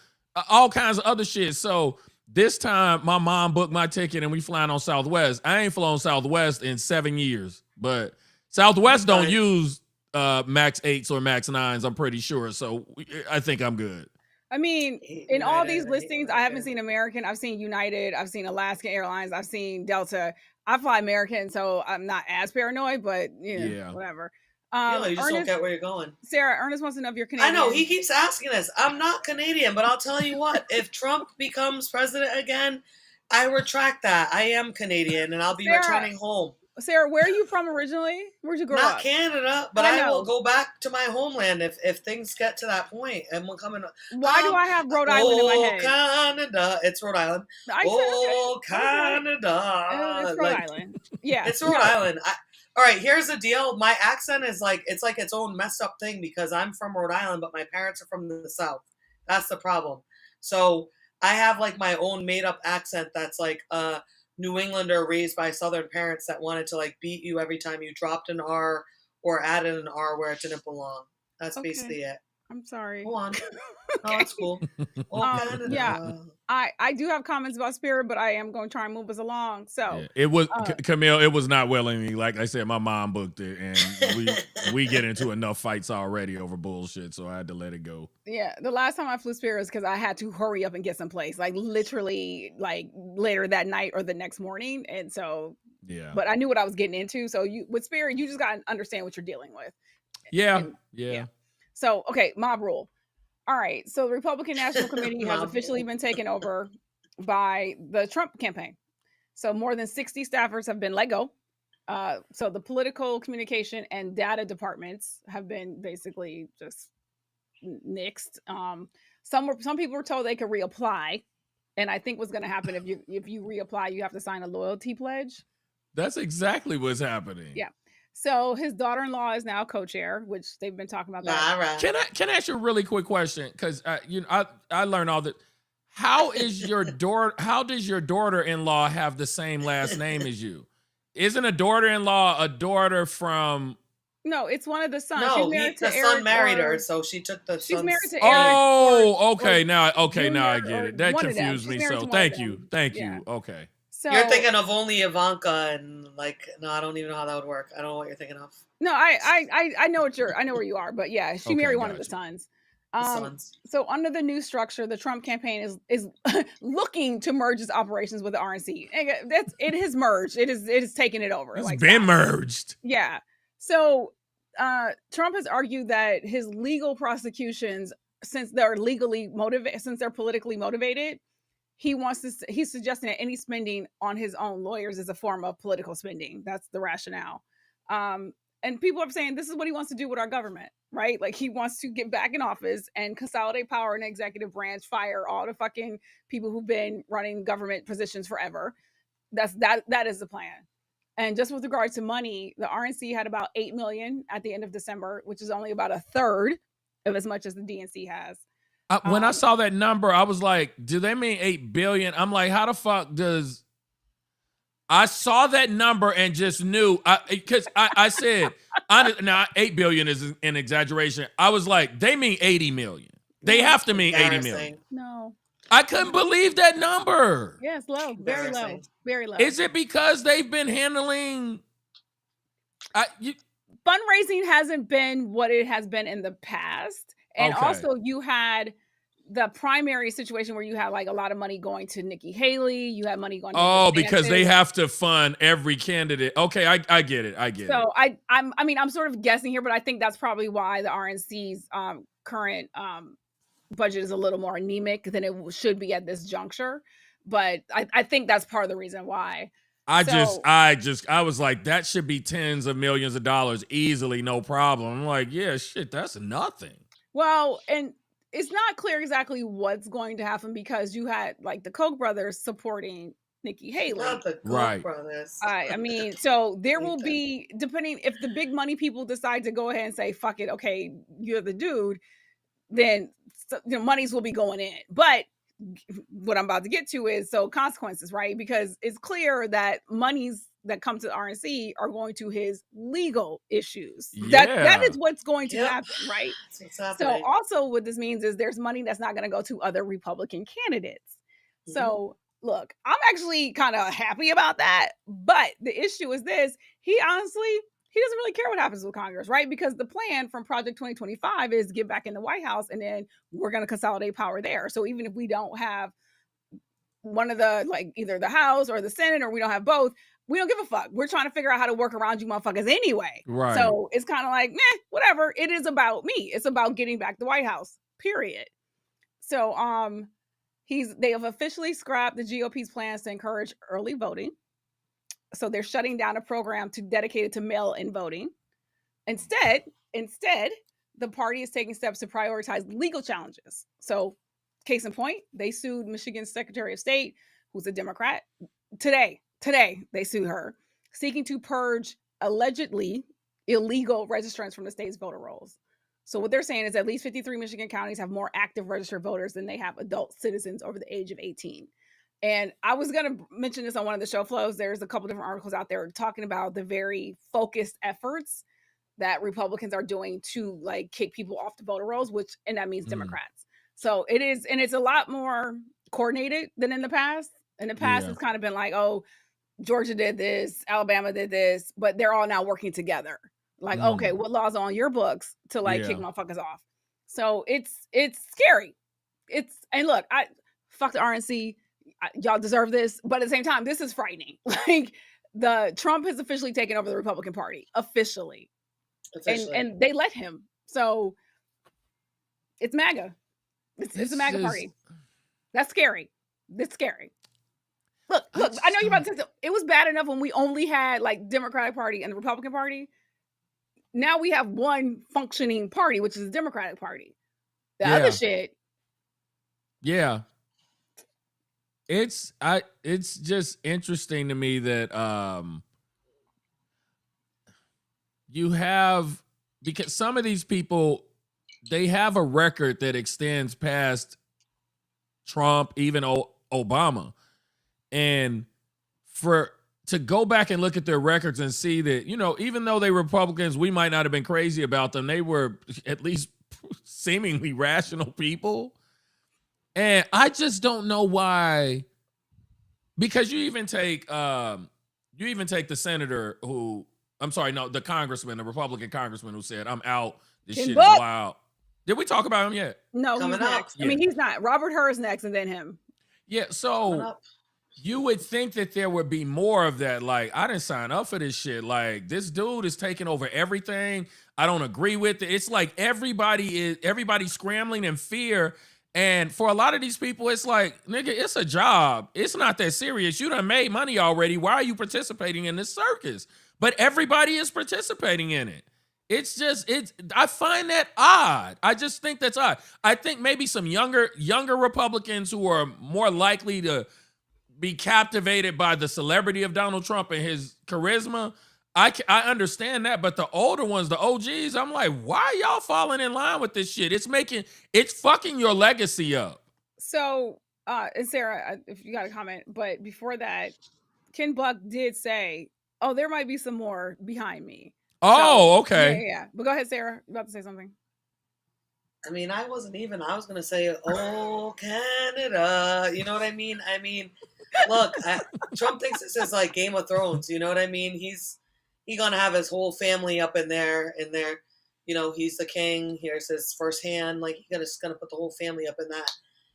all kinds of other shit. So this time, my mom booked my ticket and we flying on Southwest. I ain't flown Southwest in 7 years, but Southwest don't use MAX 8s or MAX 9s, I'm pretty sure. So I think I'm good. I mean, in all these listings, I haven't seen American. I've seen United. I've seen Alaska Airlines. I've seen Delta. I fly American, so I'm not as paranoid, but, whatever. You just don't get where you're going. Sarah, Ernest wants to know if you're Canadian. I know, he keeps asking us. I'm not Canadian, but I'll tell you what. If Trump becomes president again, I retract that. I am Canadian, and I'll be returning home. Sarah, where are you from originally? Where'd you grow up? Not Canada, but I will go back to my homeland if things get to that point. And we're coming. Why do I have Rhode Island in my head? Canada. It's Rhode Island. Canada. It's Rhode Island. Yeah. It's Rhode Island. All right, here's the deal. My accent is it's like its own messed up thing because I'm from Rhode Island, but my parents are from the South. That's the problem. So I have my own made up accent that's like New Englander raised by Southern parents that wanted to beat you every time you dropped an R or added an R where it didn't belong. That's basically it. I'm sorry. Go on. Oh, it's cool. I do have comments about Spirit, but I am going to try and move us along. So it was Camille. It was not willingly. Like I said, my mom booked it, and we get into enough fights already over bullshit, so I had to let it go. Yeah, the last time I flew Spirit was because I had to hurry up and get someplace, literally, later that night or the next morning, and so But I knew what I was getting into. So with Spirit, you just got to understand what you're dealing with. Yeah. So okay, mob rule. All right, so the Republican National Committee has officially been taken over by the Trump campaign. So more than 60 staffers have been let go. So the political communication and data departments have been basically just nixed. Some people were told they could reapply, and I think what's going to happen if you reapply, you have to sign a loyalty pledge. That's exactly what's happening. Yeah. So his daughter-in-law is now co-chair, which they've been talking about that. Right. Can I ask you a really quick question? Because I learned all that. How does your daughter-in-law have the same last name as you? Isn't a daughter-in-law a daughter from? No, it's one of the sons. No, the son married her, so she took the. She's married to Eric. Oh, okay. Now I get it. That confused me. So thank you. Okay. So, you're thinking of only Ivanka and no, I don't even know how that would work. I don't know what you're thinking of. No, I know I know where you are, but yeah, she married one of the sons. So under the new structure, the Trump campaign is looking to merge its operations with the RNC. It has merged. It is taking it over. It's been merged. Yeah. So Trump has argued that his legal prosecutions, since they're politically motivated, he's suggesting that any spending on his own lawyers is a form of political spending. That's the rationale. And people are saying this is what he wants to do with our government, right? He wants to get back in office and consolidate power in the executive branch, fire all the fucking people who've been running government positions forever. That is the plan. And just with regard to money, the RNC had about $8 million at the end of December, which is only about a third of as much as the DNC has. When I saw that number, I was like, do they mean 8 billion? I'm like, how the fuck does I saw that number and just knew, because I said, now 8 billion is an exaggeration. I was like, they mean 80 million. They have to mean 80 million. No. I couldn't believe that number. Yeah, it's low. Very low. Very low. Is it because they've been handling... Fundraising hasn't been what it has been in the past. And also you had the primary situation where you had like a lot of money going to Nikki Haley. You had money going to because they have to fund every candidate. Okay, I get it. I get it. So I'm sort of guessing here, but I think that's probably why the RNC's current budget is a little more anemic than it should be at this juncture. But I think that's part of the reason why. I was like, that should be tens of millions of dollars easily, no problem. I'm like, yeah, shit, that's nothing. Well, and it's not clear exactly what's going to happen because you had like the Koch brothers supporting Nikki Haley. Not the Koch brothers. I mean, so there will be, depending if the big money people decide to go ahead and say, fuck it, okay, you're the dude, then monies will be going in. But what I'm about to get to is consequences, right? Because it's clear that monies that come to the RNC are going to his legal issues. Yeah. That is what's going to happen, right? So also what this means is there's money that's not going to go to other Republican candidates. Mm-hmm. So look, I'm actually kind of happy about that. But the issue is this, he doesn't really care what happens with Congress, right? Because the plan from Project 2025 is get back in the White House and then we're going to consolidate power there. So even if we don't have one of the, like either the House or the Senate, or we don't have both, we don't give a fuck. We're trying to figure out how to work around you motherfuckers anyway. Right. So it's kind of like, whatever. It is about me. It's about getting back the White House, period. So they have officially scrapped the GOP's plans to encourage early voting. So they're shutting down a program dedicated to mail-in voting. Instead, the party is taking steps to prioritize legal challenges. So, case in point, they sued Michigan's Secretary of State, who's a Democrat. Today, they sued her, seeking to purge allegedly illegal registrants from the state's voter rolls. So what they're saying is at least 53 Michigan counties have more active registered voters than they have adult citizens over the age of 18. And I was going to mention this on one of the show flows. There's a couple different articles out there talking about the very focused efforts that Republicans are doing to like kick people off the voter rolls, and that means Democrats. So it is, and it's a lot more coordinated than in the past. In the past, it's kind of been like, oh, Georgia did this, Alabama did this, but they're all now working together. Like, okay, what laws are on your books to like kick motherfuckers off? So it's scary. And look, fuck the RNC. Y'all deserve this, but at the same time, this is frightening. Like Trump has officially taken over the Republican Party, officially. And they let him. So it's MAGA. It's a MAGA party. That's scary. It's scary. Look, I know you're about to say it was bad enough when we only had like Democratic Party and the Republican Party. Now we have one functioning party, which is the Democratic Party. The other shit. Yeah. It's just interesting to me that you have, because some of these people, they have a record that extends past Trump, even Obama. And to go back and look at their records and see that, even though they were Republicans, we might not have been crazy about them. They were at least seemingly rational people. And I just don't know why, because you even take the senator the congressman, the Republican congressman who said, I'm out. This shit is wild. Did we talk about him yet? No, he's next. Yeah. I mean, he's not. Robert Hur is next and then him. Yeah, so you would think that there would be more of that. Like, I didn't sign up for this shit. Like, this dude is taking over everything. I don't agree with it. It's like everybody's scrambling in fear. And for a lot of these people, it's like, nigga, it's a job. It's not that serious. You done made money already. Why are you participating in this circus? But everybody is participating in it. I find that odd. I just think that's odd. I think maybe some younger Republicans who are more likely to be captivated by the celebrity of Donald Trump and his charisma, I understand that, but the older ones, the OGs, I'm like, why y'all falling in line with this shit? It's fucking your legacy up. So, and Sarah, if you got a comment, but before that, Ken Buck did say, "Oh, there might be some more behind me." Oh, okay. Yeah. But go ahead, Sarah. You about to say something? I mean, I was going to say, oh, Canada. You know what I mean? Look, Trump thinks this is like Game of Thrones. You know what I mean? He's going to have his whole family up in there. You know, he's the king. Here's his first hand. Like, he's just going to put the whole family up in that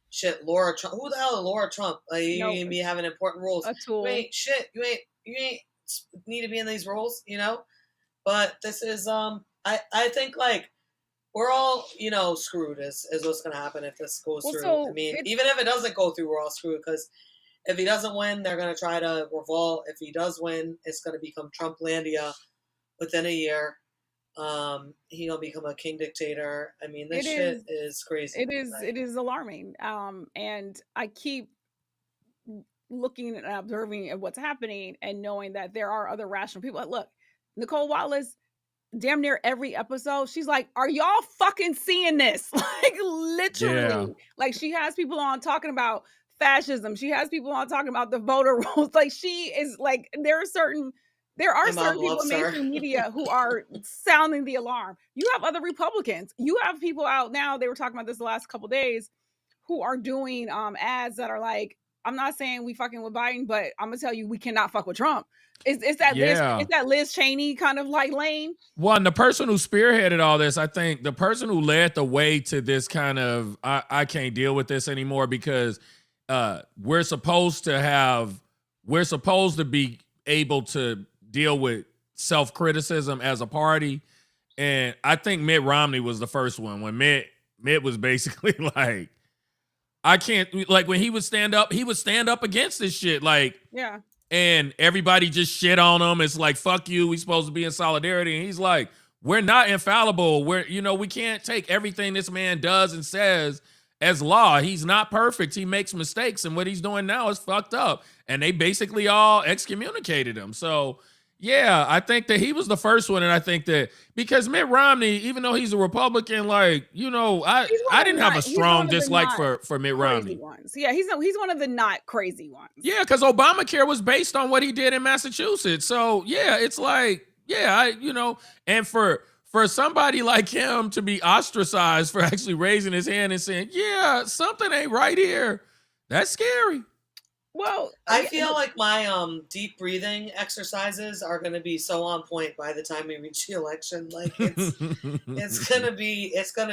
shit. Laura Trump. Who the hell is Laura Trump? Like, you be having important roles. A tool. You ain't shit. You ain't need to be in these roles, you know? But this is, I think, like, we're all, you know, screwed is what's going to happen if this goes through. So I mean, even if it doesn't go through, we're all screwed, because if he doesn't win, they're going to try to revolt. If he does win, it's going to become Trumplandia within a year. He going to become a king dictator. I mean, this shit is crazy. It is alarming. And I keep looking and observing at what's happening and knowing that there are other rational people. Look, Nicole Wallace, damn near every episode, she's like, are y'all fucking seeing this? Like, literally. Like, she has people on talking about fascism. She has people on talking about the voter rolls. Like, she is like, there are certain people in mainstream media who are sounding the alarm. You have other Republicans. You have people out now, they were talking about this the last couple days, who are doing ads that are like, I'm not saying we fucking with Biden, but I'm gonna tell you, we cannot fuck with Trump. It's that Liz Cheney kind of like lane. Well, and the person who spearheaded all this, I think the person who led the way to this kind of, I can't deal with this anymore, because we're supposed to be able to deal with self-criticism as a party. And I think Mitt Romney was the first one, when Mitt was basically like, I can't, like, when he would stand up against this shit. Like, yeah. And everybody just shit on him. It's like, fuck you, we supposed to be in solidarity. And he's like, we're not infallible. We can't take everything this man does and says as law. He's not perfect. He makes mistakes. And what he's doing now is fucked up. And they basically all excommunicated him. So, yeah, I think that he was the first one. And I think that because Mitt Romney, even though he's a Republican, like, you know, I didn't have a strong dislike for Mitt Romney. Ones. Yeah, he's one of the not crazy ones. Yeah, because Obamacare was based on what he did in Massachusetts. So, yeah, it's like, yeah, and for somebody like him to be ostracized for actually raising his hand and saying, yeah, something ain't right here, that's scary. Well, I feel like my deep breathing exercises are going to be so on point by the time we reach the election. Like, it's gonna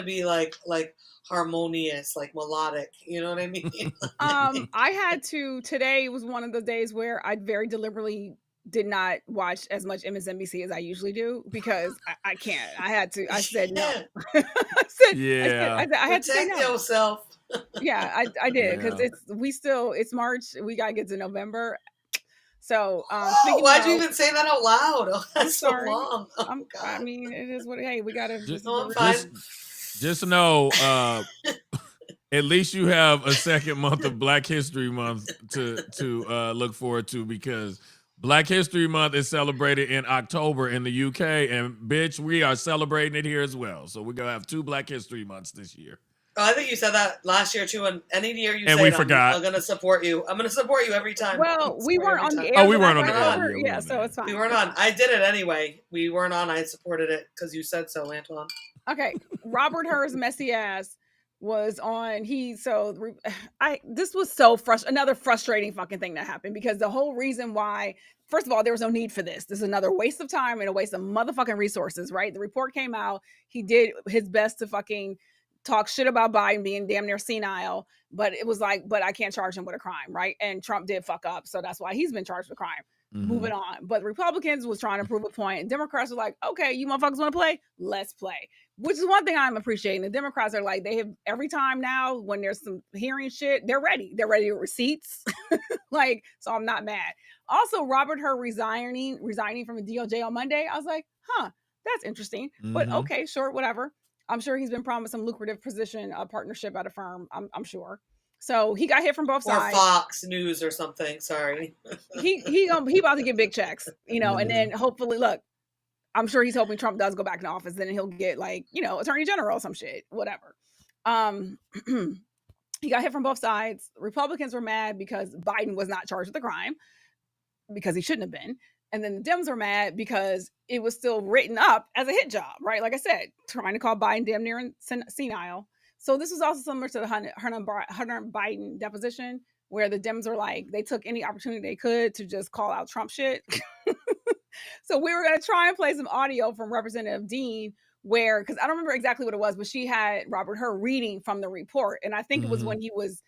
be like harmonious, like melodic. You know what I mean? I had to. Today was one of the days where I very deliberately did not watch as much MSNBC as I usually do, because I can't. I had to. I said no. I had to say no. Yourself. Yeah, I did, because it's March. We gotta get to November. So why'd you even say that out loud? Oh, that's so long. Oh, I mean, it is what. Hey, we gotta just know. At least you have a second month of Black History Month to look forward to, because Black History Month is celebrated in October in the UK, and bitch, we are celebrating it here as well. So we're gonna have 2 Black History Months this year. Oh, I think you said that last year too, and any year you and say we it, forgot. I'm gonna support you. I'm gonna support you every time. Well, we weren't on the air. Oh, we weren't on the air. Yeah, so it's fine. We weren't on. I did it anyway. We weren't on. I supported it because you said so, Antoine. Okay, Robert Hur's messy ass was on. This was another frustrating fucking thing that happened, because the whole reason why, first of all, there was no need for this. This is another waste of time and a waste of motherfucking resources, right? The report came out. He did his best to fucking talk shit about Biden being damn near senile, but it was like, but I can't charge him with a crime, right? And Trump did fuck up, so that's why he's been charged with crime. Mm-hmm. Moving on. But Republicans was trying to prove a point, and Democrats were like, okay, you motherfuckers want to play? Let's play. Which is one thing I'm appreciating. The Democrats are like, they have every time now when there's some hearing shit, they're ready. They're ready with receipts. Like, so I'm not mad. Also, Robert Hur resigning from the DOJ on Monday. I was like, that's interesting. Mm-hmm. But okay, sure, whatever. I'm sure he's been promised some lucrative position, partnership at a firm. I'm sure. So he got hit from both sides. Or Fox News or something. Sorry. he about to get big checks, and then hopefully, look, I'm sure he's hoping Trump does go back in office. Then he'll get attorney general, some shit, whatever. He got hit from both sides. Republicans were mad because Biden was not charged with the crime. because he shouldn't have been. And then the Dems were mad because it was still written up as a hit job, right? Like I said, trying to call Biden damn near senile. So this was also similar to the Hunter and Biden deposition, where the Dems were like, they took any opportunity they could to just call out Trump shit. So we were going to try and play some audio from Representative Dean where, because I don't remember exactly what it was, but she had Robert Hur reading from the report. And I think it was when he was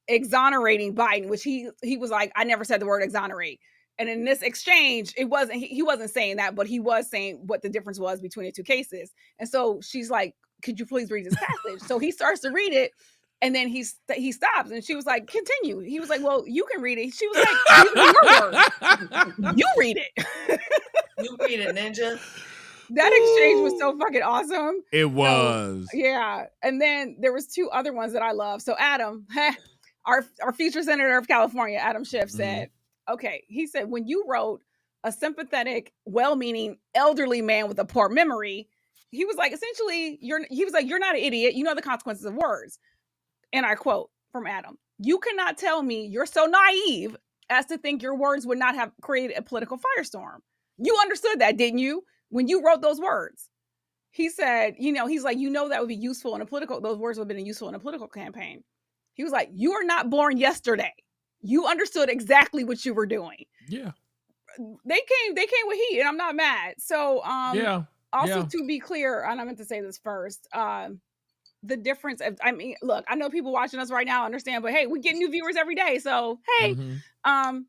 exonerating Biden, which he was like, I never said the word exonerate. And in this exchange, it wasn't, he wasn't saying that, but he was saying what the difference was between the two cases. And so she's like, could you please read this passage? So he starts to read it. And then he stops, and she was like, continue. He was like, well, you can read it. She was like, these are your words. You read it. You read it, ninja. That exchange was so fucking awesome. It was. So, yeah. And then there was two other ones that I love. So Adam, our future senator of California, Adam Schiff, said, okay, he said, when you wrote a sympathetic, well-meaning elderly man with a poor memory, he was like, essentially, you're not an idiot. You know the consequences of words. And I quote from Adam, you cannot tell me you're so naive as to think your words would not have created a political firestorm. You understood that, didn't you? When you wrote those words, he said, he's like, that would be useful in a political, those words would have been useful in a political campaign. He was like, you are not born yesterday. You understood exactly what you were doing. Yeah. They came with heat, and I'm not mad. So, to be clear, and I meant to say this first, the difference of, look, I know people watching us right now understand, but hey, we get new viewers every day. So, hey, Biden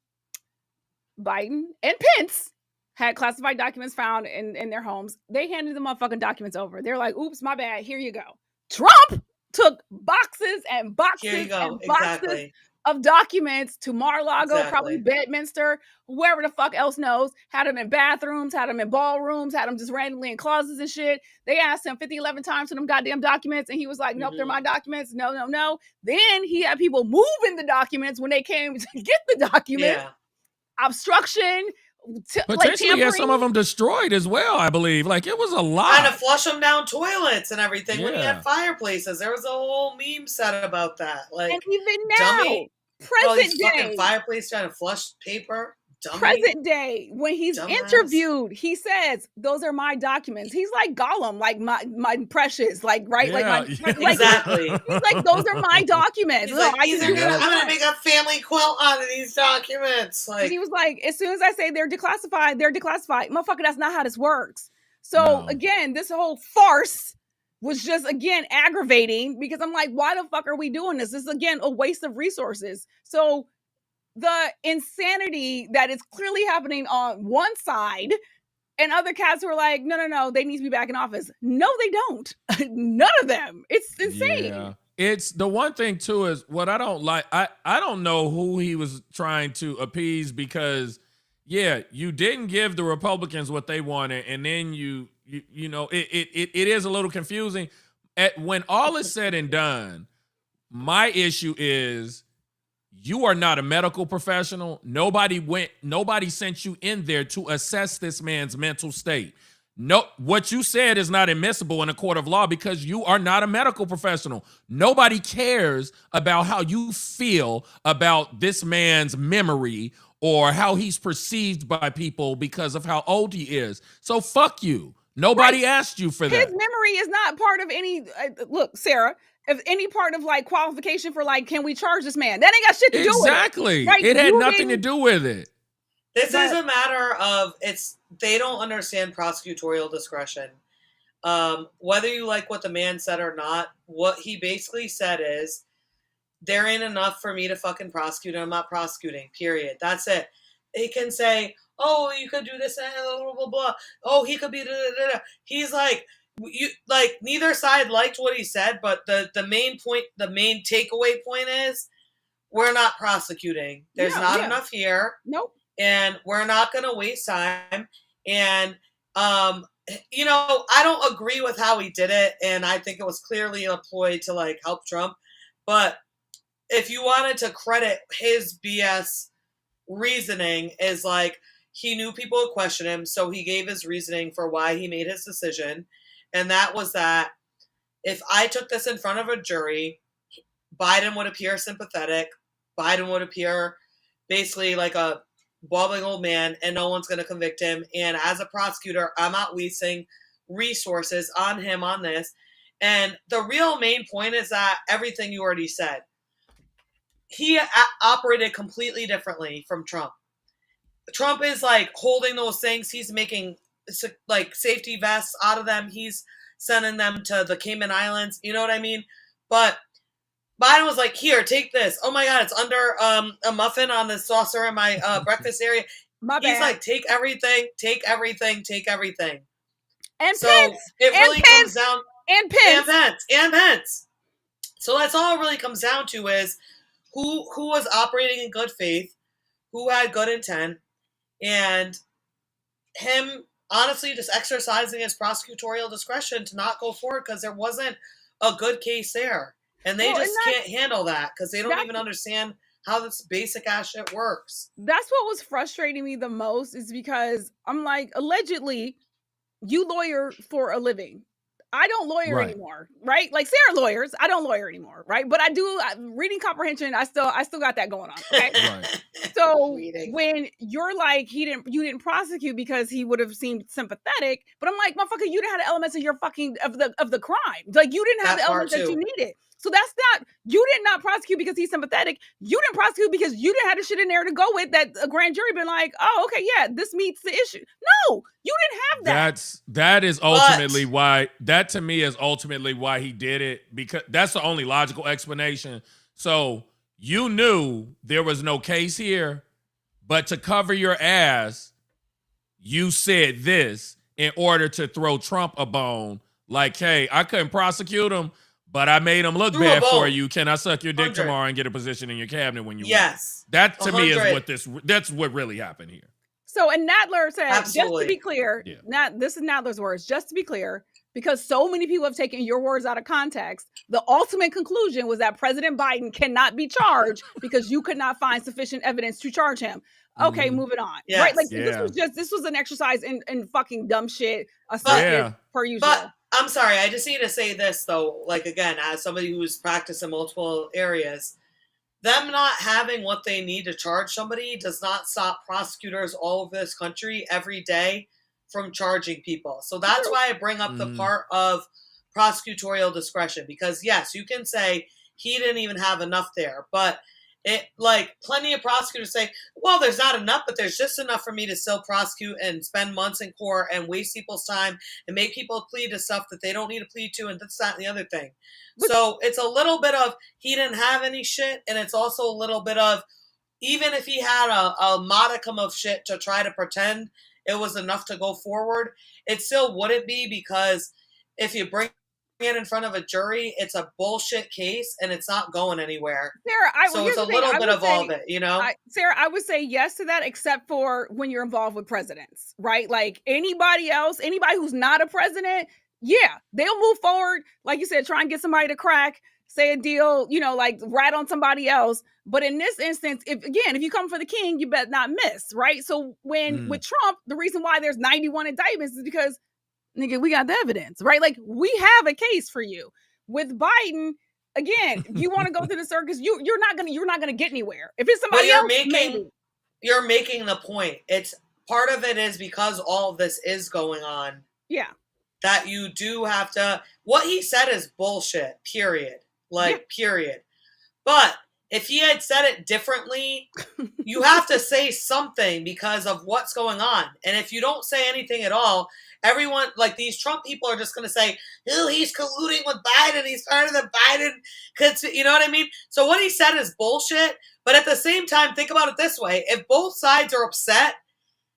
and Pence had classified documents found in their homes. They handed the motherfucking documents over. They're like, oops, my bad. Here you go. Trump took boxes and boxes and boxes of documents to Mar-a-Lago, probably Bedminster, whoever the fuck else knows, had them in bathrooms, had them in ballrooms, had them just randomly in closets and shit. They asked him 50, 11 times for them goddamn documents, and he was like, nope, they're my documents. No. Then he had people moving the documents when they came to get the documents. Yeah. Obstruction. Potentially, yeah, some of them destroyed as well, I believe. Like, it was a lot. Trying to flush them down toilets and everything when he had fireplaces. There was a whole meme set about that. Like, and even now, present day, fucking fireplace trying to flush paper. Dummy. Present day, when he's interviewed, he says, "Those are my documents." He's like Gollum, like my precious, like right, exactly. He's like, "Those are my documents." He's like, I'm gonna make a family quilt out of these documents. Like, he was like, as soon as I say they're declassified, motherfucker. That's not how this works. So again, this whole farce was just again aggravating because I'm like, why the fuck are we doing this? This is again a waste of resources. So the insanity that is clearly happening on one side and other cats who are like, no, they need to be back in office. No, they don't. None of them. It's insane. Yeah. It's the one thing too is what I don't like. I don't know who he was trying to appease because you didn't give the Republicans what they wanted. And then it is a little confusing when all is said and done. My issue is, you are not a medical professional. Nobody sent you in there to assess this man's mental state. No, what you said is not admissible in a court of law because you are not a medical professional. Nobody cares about how you feel about this man's memory or how he's perceived by people because of how old he is. So fuck you. Nobody asked you for that. His memory is not part of any, look, Sarah, if any part of like qualification for like, can we charge this man? That ain't got shit to do with it. Exactly. Right? It had nothing to do with it. This is a matter of they don't understand prosecutorial discretion. Whether you like what the man said or not, what he basically said is, there ain't enough for me to fucking prosecute, and I'm not prosecuting, period. That's it. They can say, oh, you could do this, blah, blah, blah. Oh, he could be, da, da, da. He's like, neither side liked what he said, but the main takeaway point is, we're not prosecuting. There's not enough here. Nope. And we're not going to waste time. And, I don't agree with how he did it. And I think it was clearly a ploy to like help Trump. But if you wanted to credit his BS reasoning is like, he knew people would question him. So he gave his reasoning for why he made his decision. And that was that if I took this in front of a jury, Biden would appear sympathetic. Biden would appear basically like a bubbling old man, and no one's going to convict him. And as a prosecutor, I'm not wasting resources on him on this. And the real main point is that everything you already said. He operated completely differently from Trump. Trump is like holding those things. He's making like safety vests out of them. He's sending them to the Cayman Islands. You know what I mean? But Biden was like, here, take this. Oh my God, it's under a muffin on the saucer in my breakfast area. He's like, take everything, take everything, take everything. And so Pence, it really comes down and Pence. So that's all it really comes down to is who was operating in good faith, who had good intent, and him honestly just exercising his prosecutorial discretion to not go forward because there wasn't a good case there. And they just can't handle that because they don't even understand how this basic ass shit works. That's what was frustrating me the most is because I'm like, allegedly, you lawyer for a living. I don't lawyer anymore, right? Like Sarah lawyers, I don't lawyer anymore, right? But I do reading comprehension. I still got that going on. Okay, So when you're like you didn't prosecute because he would have seemed sympathetic, but I'm like, motherfucker, you didn't have the elements of your fucking of the crime. Like you didn't have the elements that you needed. So that's not, you did not prosecute because he's sympathetic. You didn't prosecute because you didn't have the shit in there to go with that a grand jury been like, oh, okay, yeah, this meets the issue. No, you didn't have that. That is ultimately why, that to me is ultimately why he did it, because that's the only logical explanation. So you knew there was no case here, but to cover your ass, you said this in order to throw Trump a bone. Like, hey, I couldn't prosecute him, but I made him look bad for you. Can I suck your dick tomorrow and get a position in your cabinet when you Yes. want? That to me is that's what really happened here. So, and Nadler said, just to be clear, this is Nadler's words, just to be clear, because so many people have taken your words out of context, the ultimate conclusion was that President Biden cannot be charged because you could not find sufficient evidence to charge him. Okay, moving on. Yes. Right? Like this was an exercise in fucking dumb shit. Per usual. But I'm sorry, I just need to say this though, like again, as somebody who's practiced in multiple areas, them not having what they need to charge somebody does not stop prosecutors all over this country every day from charging people. So that's why I bring up the part of prosecutorial discretion, because yes, you can say he didn't even have enough there, but it, like, plenty of prosecutors say, well, there's not enough, but there's just enough for me to still prosecute and spend months in court and waste people's time and make people plead to stuff that they don't need to plead to and this, that, and the other thing. So it's a little bit of he didn't have any shit, and it's also a little bit of even if he had a modicum of shit to try to pretend it was enough to go forward, it still wouldn't be, because if you bring it in front of a jury, it's a bullshit case and it's not going anywhere. Sarah, it's a little bit of all of it, you know? Sarah, I would say yes to that, except for when you're involved with presidents, right? Like anybody else, anybody who's not a president, yeah, they'll move forward. Like you said, try and get somebody to crack, say a deal, you know, like rat on somebody else. But in this instance, if you come for the king, you better not miss, right? So with Trump, the reason why there's 91 indictments is because, nigga, we got the evidence, right? Like we have a case for you. With Biden, again, you want to go through the circus, you're not gonna get anywhere. If it's somebody else, maybe. You're making the point. It's part of it is because all of this is going on. Yeah. That you do have to. What he said is bullshit. Period. Period. But if he had said it differently, you have to say something because of what's going on. And if you don't say anything at all, everyone, like these Trump people, are just going to say, oh, he's colluding with Biden. He's part of the Biden. You know what I mean? So what he said is bullshit. But at the same time, think about it this way. If both sides are upset,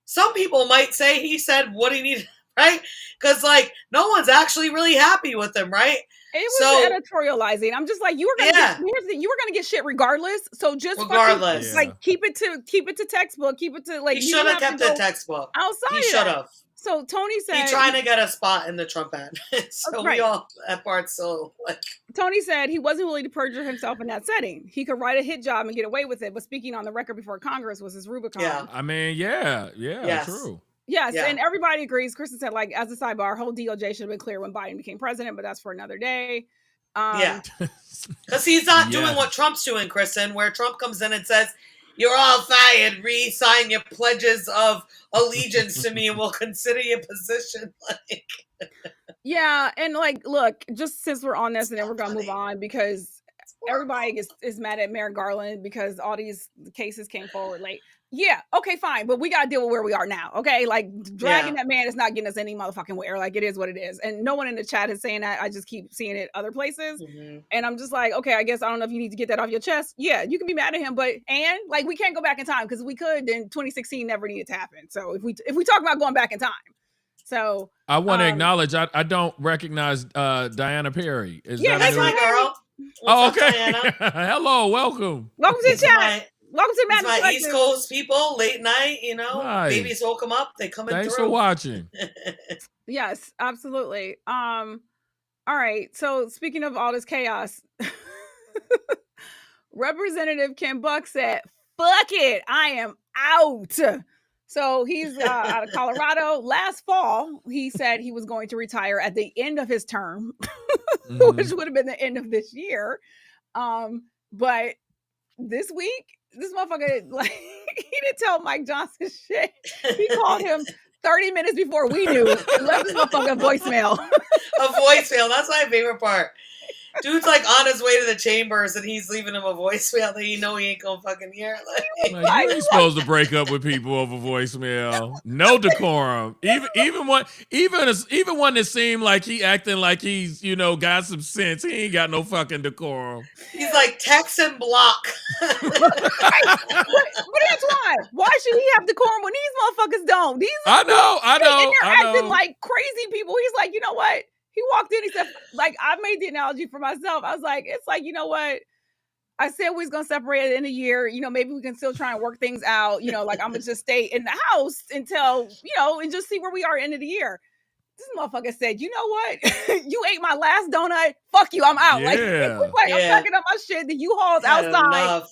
some people might say he said what he needed, right? Because, like, no one's actually really happy with him, right? It was editorializing. I'm just like, you were gonna get shit regardless. So just regardless, like keep it to textbook. Keep it to like. He should have kept the textbook outside. He should have. So Tony said he's trying to get a spot in the Trump ad. So we all that part. So like Tony said he wasn't willing to perjure himself in that setting. He could write a hit job and get away with it. But speaking on the record before Congress was his Rubicon. Yeah. I mean, true. Yes, and everybody agrees. Kristen said, like, as a sidebar, whole DOJ should have been clear when Biden became president, but that's for another day. Because he's not doing what Trump's doing, Kristen, where Trump comes in and says, You're all fired. Re-sign your pledges of allegiance to me, and we'll consider your position. Like, yeah, and like, look, just since we're on this, and then we're gonna move on because everybody is mad at Merrick Garland because all these cases came forward late. Yeah, okay, fine, but we gotta deal with where we are now. Okay, like dragging that man is not getting us any motherfucking where. Like, it is what it is, and no one in the chat is saying that. I just keep seeing it other places, and I'm just like, okay, I guess I don't know if you need to get that off your chest. Yeah, you can be mad at him, but like, we can't go back in time because we could. Then 2016 never needed to happen. So if we talk about going back in time, so I want to acknowledge I don't recognize Diana Perry. Is that that's my girl. What's okay. Hello, welcome. Welcome to the chat. Welcome to It's my East Coast people, late night, you know. Nice. Babies woke them up, they coming Thanks through. for watching. Yes, absolutely. All right. So speaking of all this chaos, Representative Ken Buck said, "Fuck it, I am out." So he's out of Colorado. Last fall, he said he was going to retire at the end of his term, which would have been the end of this year. But this week, this motherfucker, like, he didn't tell Mike Johnson shit. He called him 30 minutes before we knew and left this motherfucker a voicemail. A voicemail. That's my favorite part. Dude's like on his way to the chambers and he's leaving him a voicemail that you know he ain't gonna fucking hear. Like, you ain't supposed to break up with people over voicemail. No decorum. Even when it seemed like he acting like he's, you know, got some sense, he ain't got no fucking decorum. He's like, text and block. Right. But that's why. Why should he have decorum when these motherfuckers don't? I know. And they're acting like crazy people. He's like, you know what? He walked in, he said, like, I made the analogy for myself. I was like, it's like, you know what? I said we was going to separate in a year. You know, maybe we can still try and work things out. You know, like, I'm going to just stay in the house until, you know, and just see where we are at the end of the year. This motherfucker said, you know what? You ate my last donut. Fuck you. I'm out. Yeah. Like, I'm packing up my shit. The U-Haul's outside.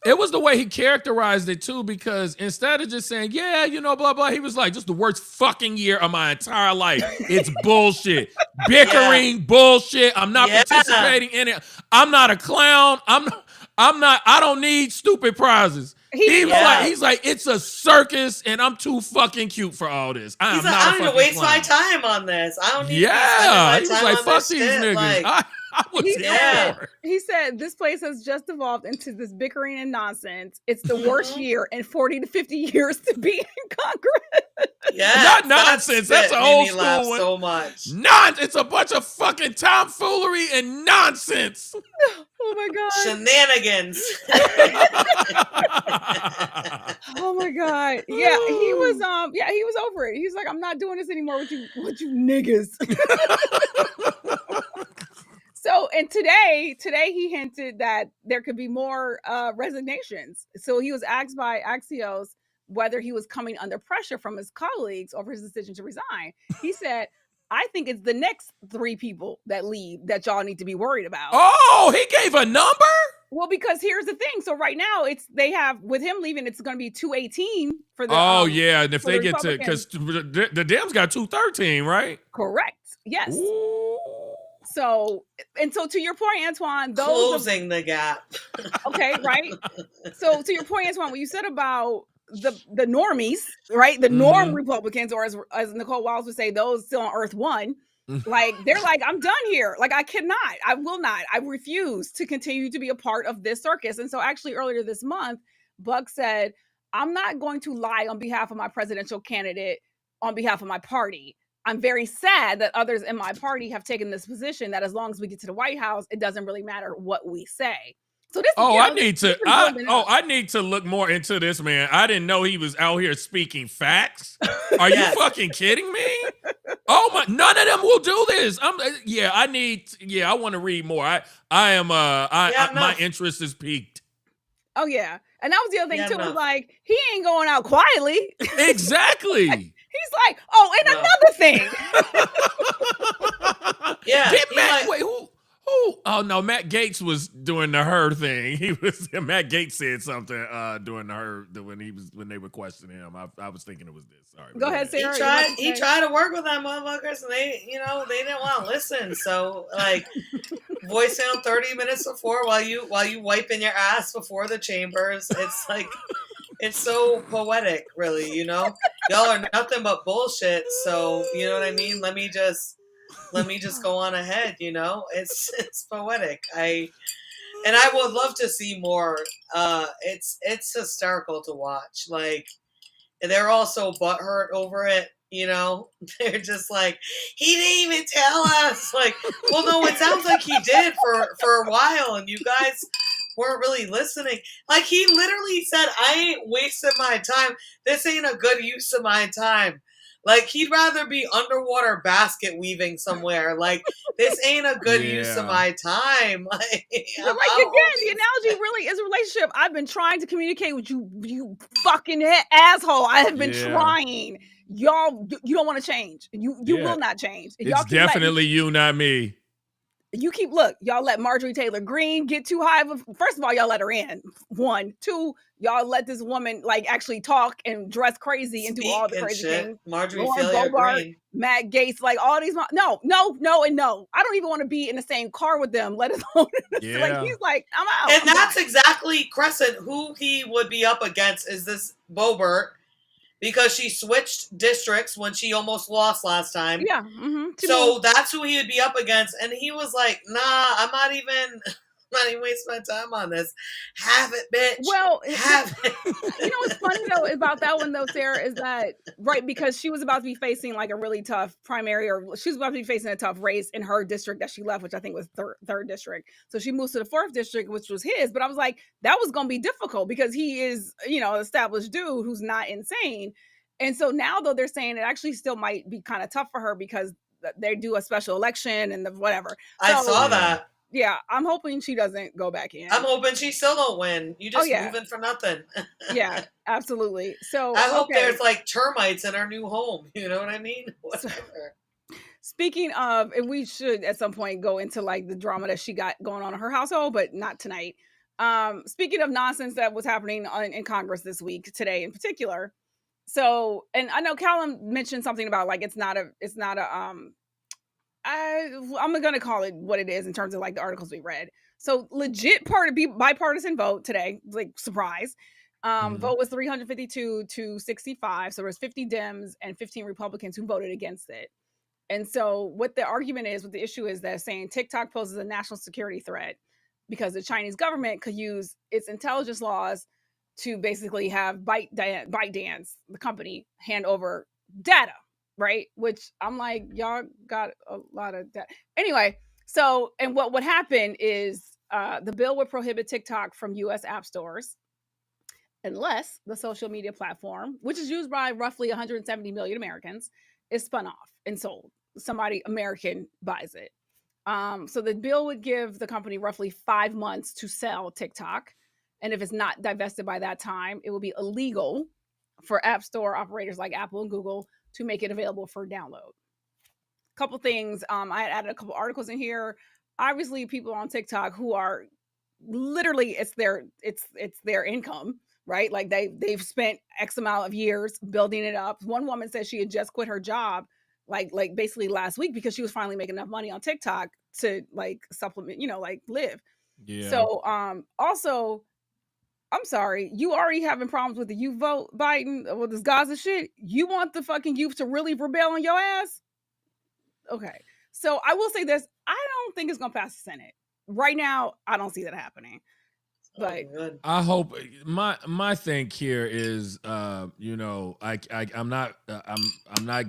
It was the way he characterized it too, because instead of just saying, yeah, you know, blah, blah, he was like, just the worst fucking year of my entire life. It's bullshit. Bickering, bullshit. I'm not participating in it. I'm not a clown. I don't need stupid prizes. He's like, it's a circus and I'm too fucking cute for all this. I don't need to waste my time on this. I don't need to be spending my time he was like, fuck these niggas. Like, he said this place has just evolved into this bickering and nonsense. It's the worst year in 40 to 50 years to be in Congress. Yeah, not nonsense. That's an old school one. So much. It's a bunch of fucking tomfoolery and nonsense. Oh my god. Shenanigans. Oh my god. Yeah, he was over it. He was like, I'm not doing this anymore with you niggas. So, and today he hinted that there could be more resignations. So he was asked by Axios whether he was coming under pressure from his colleagues over his decision to resign. He said, I think it's the next 3 people that leave that y'all need to be worried about. Oh, he gave a number? Well, because here's the thing. So right now they have, with him leaving, it's going to be 218 for the. Oh yeah, and if they get to, because the Dems got 213, right? Correct. Yes. Ooh. So to your point, Antoine, closing the gap. Okay, right. So to your point, Antoine, what you said about the normies, right? The norm Republicans, or as Nicole Wallace would say, those still on Earth One. Like, they're like, I'm done here. Like, I will not. I refuse to continue to be a part of this circus. And so actually earlier this month, Buck said, I'm not going to lie on behalf of my presidential candidate, on behalf of my party. I'm very sad that others in my party have taken this position that as long as we get to the White House, it doesn't really matter what we say. So this. I need to look more into this, man. I didn't know he was out here speaking facts. Are you fucking kidding me? Oh my! None of them will do this. I want to read more. My interest is piqued. Oh yeah, and that was the other thing too. Was like, he ain't going out quietly. Exactly. He's like, oh, and another thing. Yeah. Wait, who? Oh no, Matt Gaetz was doing the Hur thing. Matt Gaetz said something during the Hur when they were questioning him. I was thinking it was this. Sorry. Go ahead, Sarah. He tried to work with them motherfuckers, and they didn't want to listen. So like, voicemail 30 minutes before while you wiping your ass before the chambers. It's like, it's so poetic, really. Y'all are nothing but bullshit. So you know what I mean. Let me just go on ahead. It's poetic. I would love to see more. It's hysterical to watch. Like, they're all so butthurt over it. They're just like, he didn't even tell us. Like, well, no, it sounds like he did for a while, and you guys weren't really listening. Like, he literally said, I ain't wasting my time. This ain't a good use of my time. Like, he'd rather be underwater basket weaving somewhere. Like, this ain't a good use of my time. Like, again, the analogy really is a relationship. I've been trying to communicate with you, you fucking asshole. I have been trying. Y'all, you don't want to change. You will not change. It's definitely you, not me. Y'all let Marjorie Taylor Greene get too high of a, first of all, y'all let her in. 1, 2, y'all let this woman like actually talk and dress crazy and do all the crazy things. Marjorie Taylor Greene, Matt Gaetz, like all these. No, and no. I don't even want to be in the same car with them. Let alone like he's like, I'm out. And that's exactly Crescent. Who he would be up against is this Boebert. Because she switched districts when she almost lost last time. Yeah. So that's who he would be up against. And he was like, nah, I'm not even wasting my time on this. Have it, bitch. Well, have it. What's funny though about that one though, Sarah, is that because she was about to be facing like a really tough primary, or she was about to be facing a tough race in her district that she left, which I think was third district. So she moves to the 4th district, which was his. But I was like, that was going to be difficult because he is, an established dude who's not insane. And so now though, they're saying it actually still might be kind of tough for her because they do a special election and whatever. I saw that. Yeah, I'm hoping she doesn't go back in. I'm hoping she still don't win. You just moving for nothing. Yeah, absolutely. So I hope there's like termites in our new home. You know what I mean? Whatever. Speaking of, and we should at some point go into like the drama that she got going on in her household, but not tonight. Speaking of nonsense that was happening in Congress this week, today in particular. So, and I know Callum mentioned something about like I'm going to call it what it is in terms of like the articles we read. So legit bipartisan vote today, like surprise. Vote was 352 to 65. So there was 50 Dems and 15 Republicans who voted against it. And so what the argument is, what the issue is, that saying TikTok poses a national security threat because the Chinese government could use its intelligence laws to basically have ByteDance, the company, hand over data. Right. Which I'm like, y'all got a lot of that. Anyway, so, and what would happen is the bill would prohibit TikTok from U.S. app stores unless the social media platform, which is used by roughly 170 million Americans, is spun off and sold. Somebody American buys it. So the bill would give the company roughly 5 months to sell TikTok. And if it's not divested by that time, it will be illegal for app store operators like Apple and Google to make it available for download. Couple things. I had added a couple articles in here. Obviously, people on TikTok who are literally it's their income, right? Like they've spent X amount of years building it up. One woman said she had just quit her job, like basically last week because she was finally making enough money on TikTok to like supplement, like live. Yeah. So also, I'm sorry, you already having problems with the youth vote, Biden, with this Gaza shit. You want the fucking youth to really rebel on your ass? Okay. So I will say this. I don't think it's going to pass the Senate. Right now, I don't see that happening. But I hope my thing here is, I'm not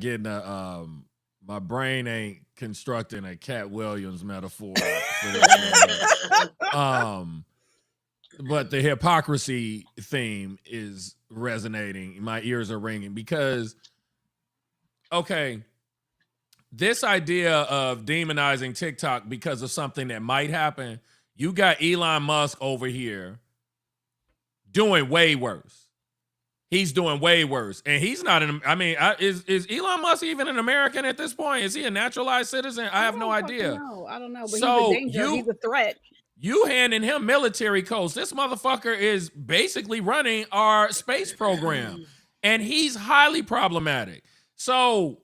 getting my brain ain't constructing a Katt Williams metaphor for this. But the hypocrisy theme is resonating. My ears are ringing because, okay, this idea of demonizing TikTok because of something that might happen, you got Elon Musk over here doing way worse. he's doing way worse. And he's not is Elon Musk even an American at this point? Is he a naturalized citizen? I have no idea. I don't know, but So he's a danger. He's a threat. You handing him military codes. This motherfucker is basically running our space program. And he's highly problematic. So,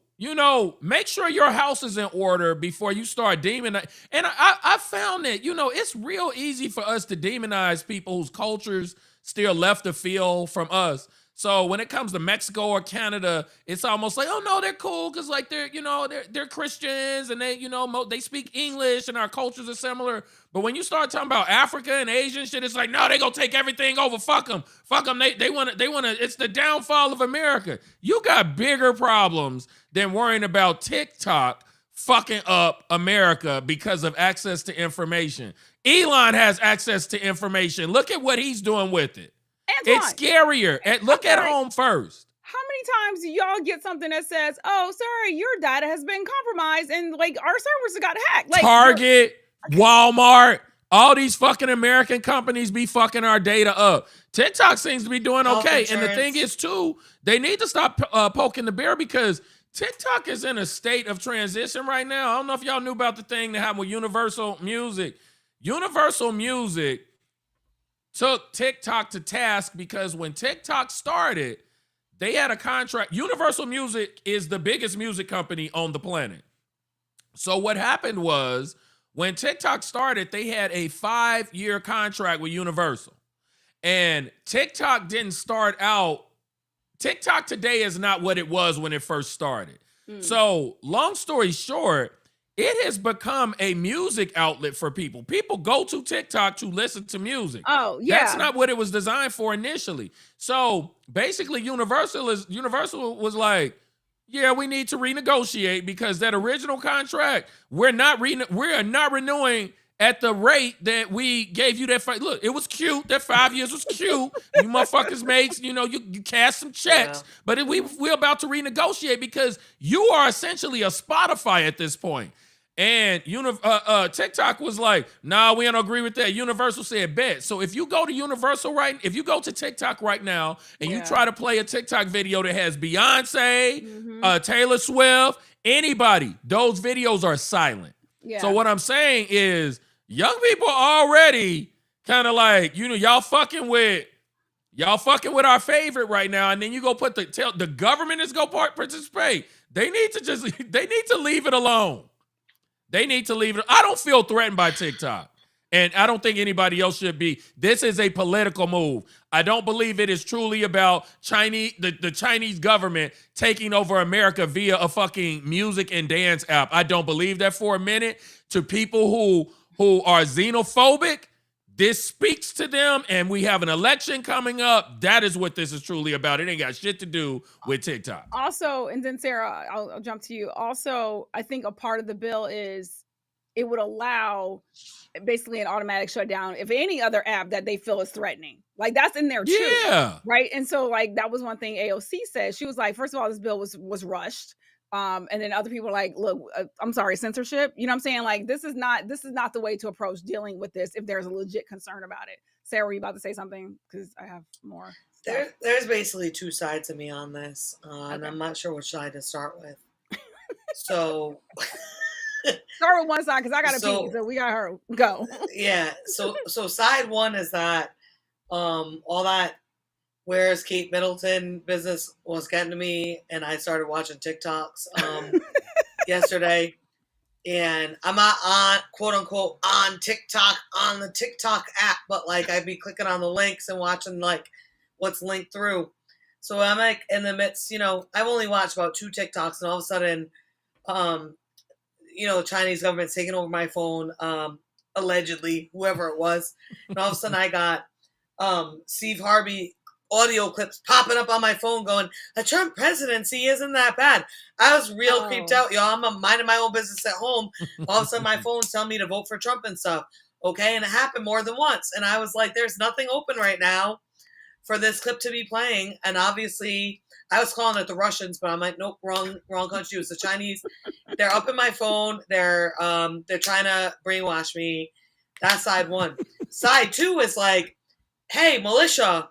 make sure your house is in order before you start demonizing. And I found that, it's real easy for us to demonize people whose cultures still left a feel from us. So when it comes to Mexico or Canada, it's almost like, oh no, they're cool because like they're Christians and they speak English and our cultures are similar. But when you start talking about Africa and Asian shit, it's like, no, they gonna take everything over. Fuck them. They want to. It's the downfall of America. You got bigger problems than worrying about TikTok fucking up America because of access to information. Elon has access to information. Look at what he's doing with it. Antoine, it's scarier. Look at home first. How many times do y'all get something that says, "Oh, sorry, your data has been compromised and like our servers got hacked"? Like Target, Walmart, all these fucking American companies be fucking our data up. TikTok seems to be doing okay. And the thing is, too, they need to stop poking the bear because TikTok is in a state of transition right now. I don't know if y'all knew about the thing that happened with Universal Music. Universal Music took TikTok to task because when TikTok started, they had a contract. Universal Music is the biggest music company on the planet. So what happened was when TikTok started, they had a 5-year contract with Universal. And TikTok didn't start out. TikTok today is not what it was when it first started. So long story short, it has become a music outlet for people. People go to TikTok to listen to music. Oh, yeah. That's not what it was designed for initially. So basically, Universal was like, yeah, we need to renegotiate because that original contract, we're not renewing at the rate that we gave you that. Look, it was cute. That 5 years was cute. You motherfuckers made, you cast some checks. Yeah. But we're about to renegotiate because you are essentially a Spotify at this point. And TikTok was like, nah, we don't agree with that. Universal said, bet. So if you go to TikTok right now and you try to play a TikTok video that has Beyonce, Taylor Swift, anybody, those videos are silent. Yeah. So what I'm saying is young people already kind of like, y'all fucking with our favorite right now. And then you go put the government is going to participate. They need to leave it alone. They need to leave it. I don't feel threatened by TikTok. And I don't think anybody else should be. This is a political move. I don't believe it is truly about the Chinese government taking over America via a fucking music and dance app. I don't believe that for a minute. To people who are xenophobic, this speaks to them, and we have an election coming up. That is what this is truly about. It ain't got shit to do with TikTok. Also, and then Sarah, I'll jump to you. Also, I think a part of the bill is it would allow basically an automatic shutdown if any other app that they feel is threatening. Like that's in there too. Yeah. Right. And so like that was one thing AOC said. She was like, first of all, this bill was rushed. And then other people are like, look, I'm sorry, censorship. You know what I'm saying? Like, this is not the way to approach dealing with this if there's a legit concern about it. Sarah, were you about to say something? Because I have more. There's basically two sides of me on this. And I'm not sure which side to start with. So start with one side because I got to pee. So we got her. Go. Yeah. So side one is that all that where's Kate Middleton business was getting to me, and I started watching TikToks yesterday, and I'm not on quote unquote on TikTok on the TikTok app, but like I'd be clicking on the links and watching like what's linked through. So I'm like in the midst, I've only watched about 2 TikToks, and all of a sudden, Chinese government's taking over my phone, allegedly, whoever it was, and all of a sudden I got Steve Harvey audio clips popping up on my phone going, a Trump presidency isn't that bad. I was real creeped out, y'all. I'm minding my own business at home. All of a sudden my phone's telling me to vote for Trump and stuff. Okay. And it happened more than once. And I was like, there's nothing open right now for this clip to be playing. And obviously I was calling it the Russians, but I'm like, nope, wrong country. It was the Chinese. They're up in my phone. They're trying to brainwash me. That's side one. Side two is like, hey, militia,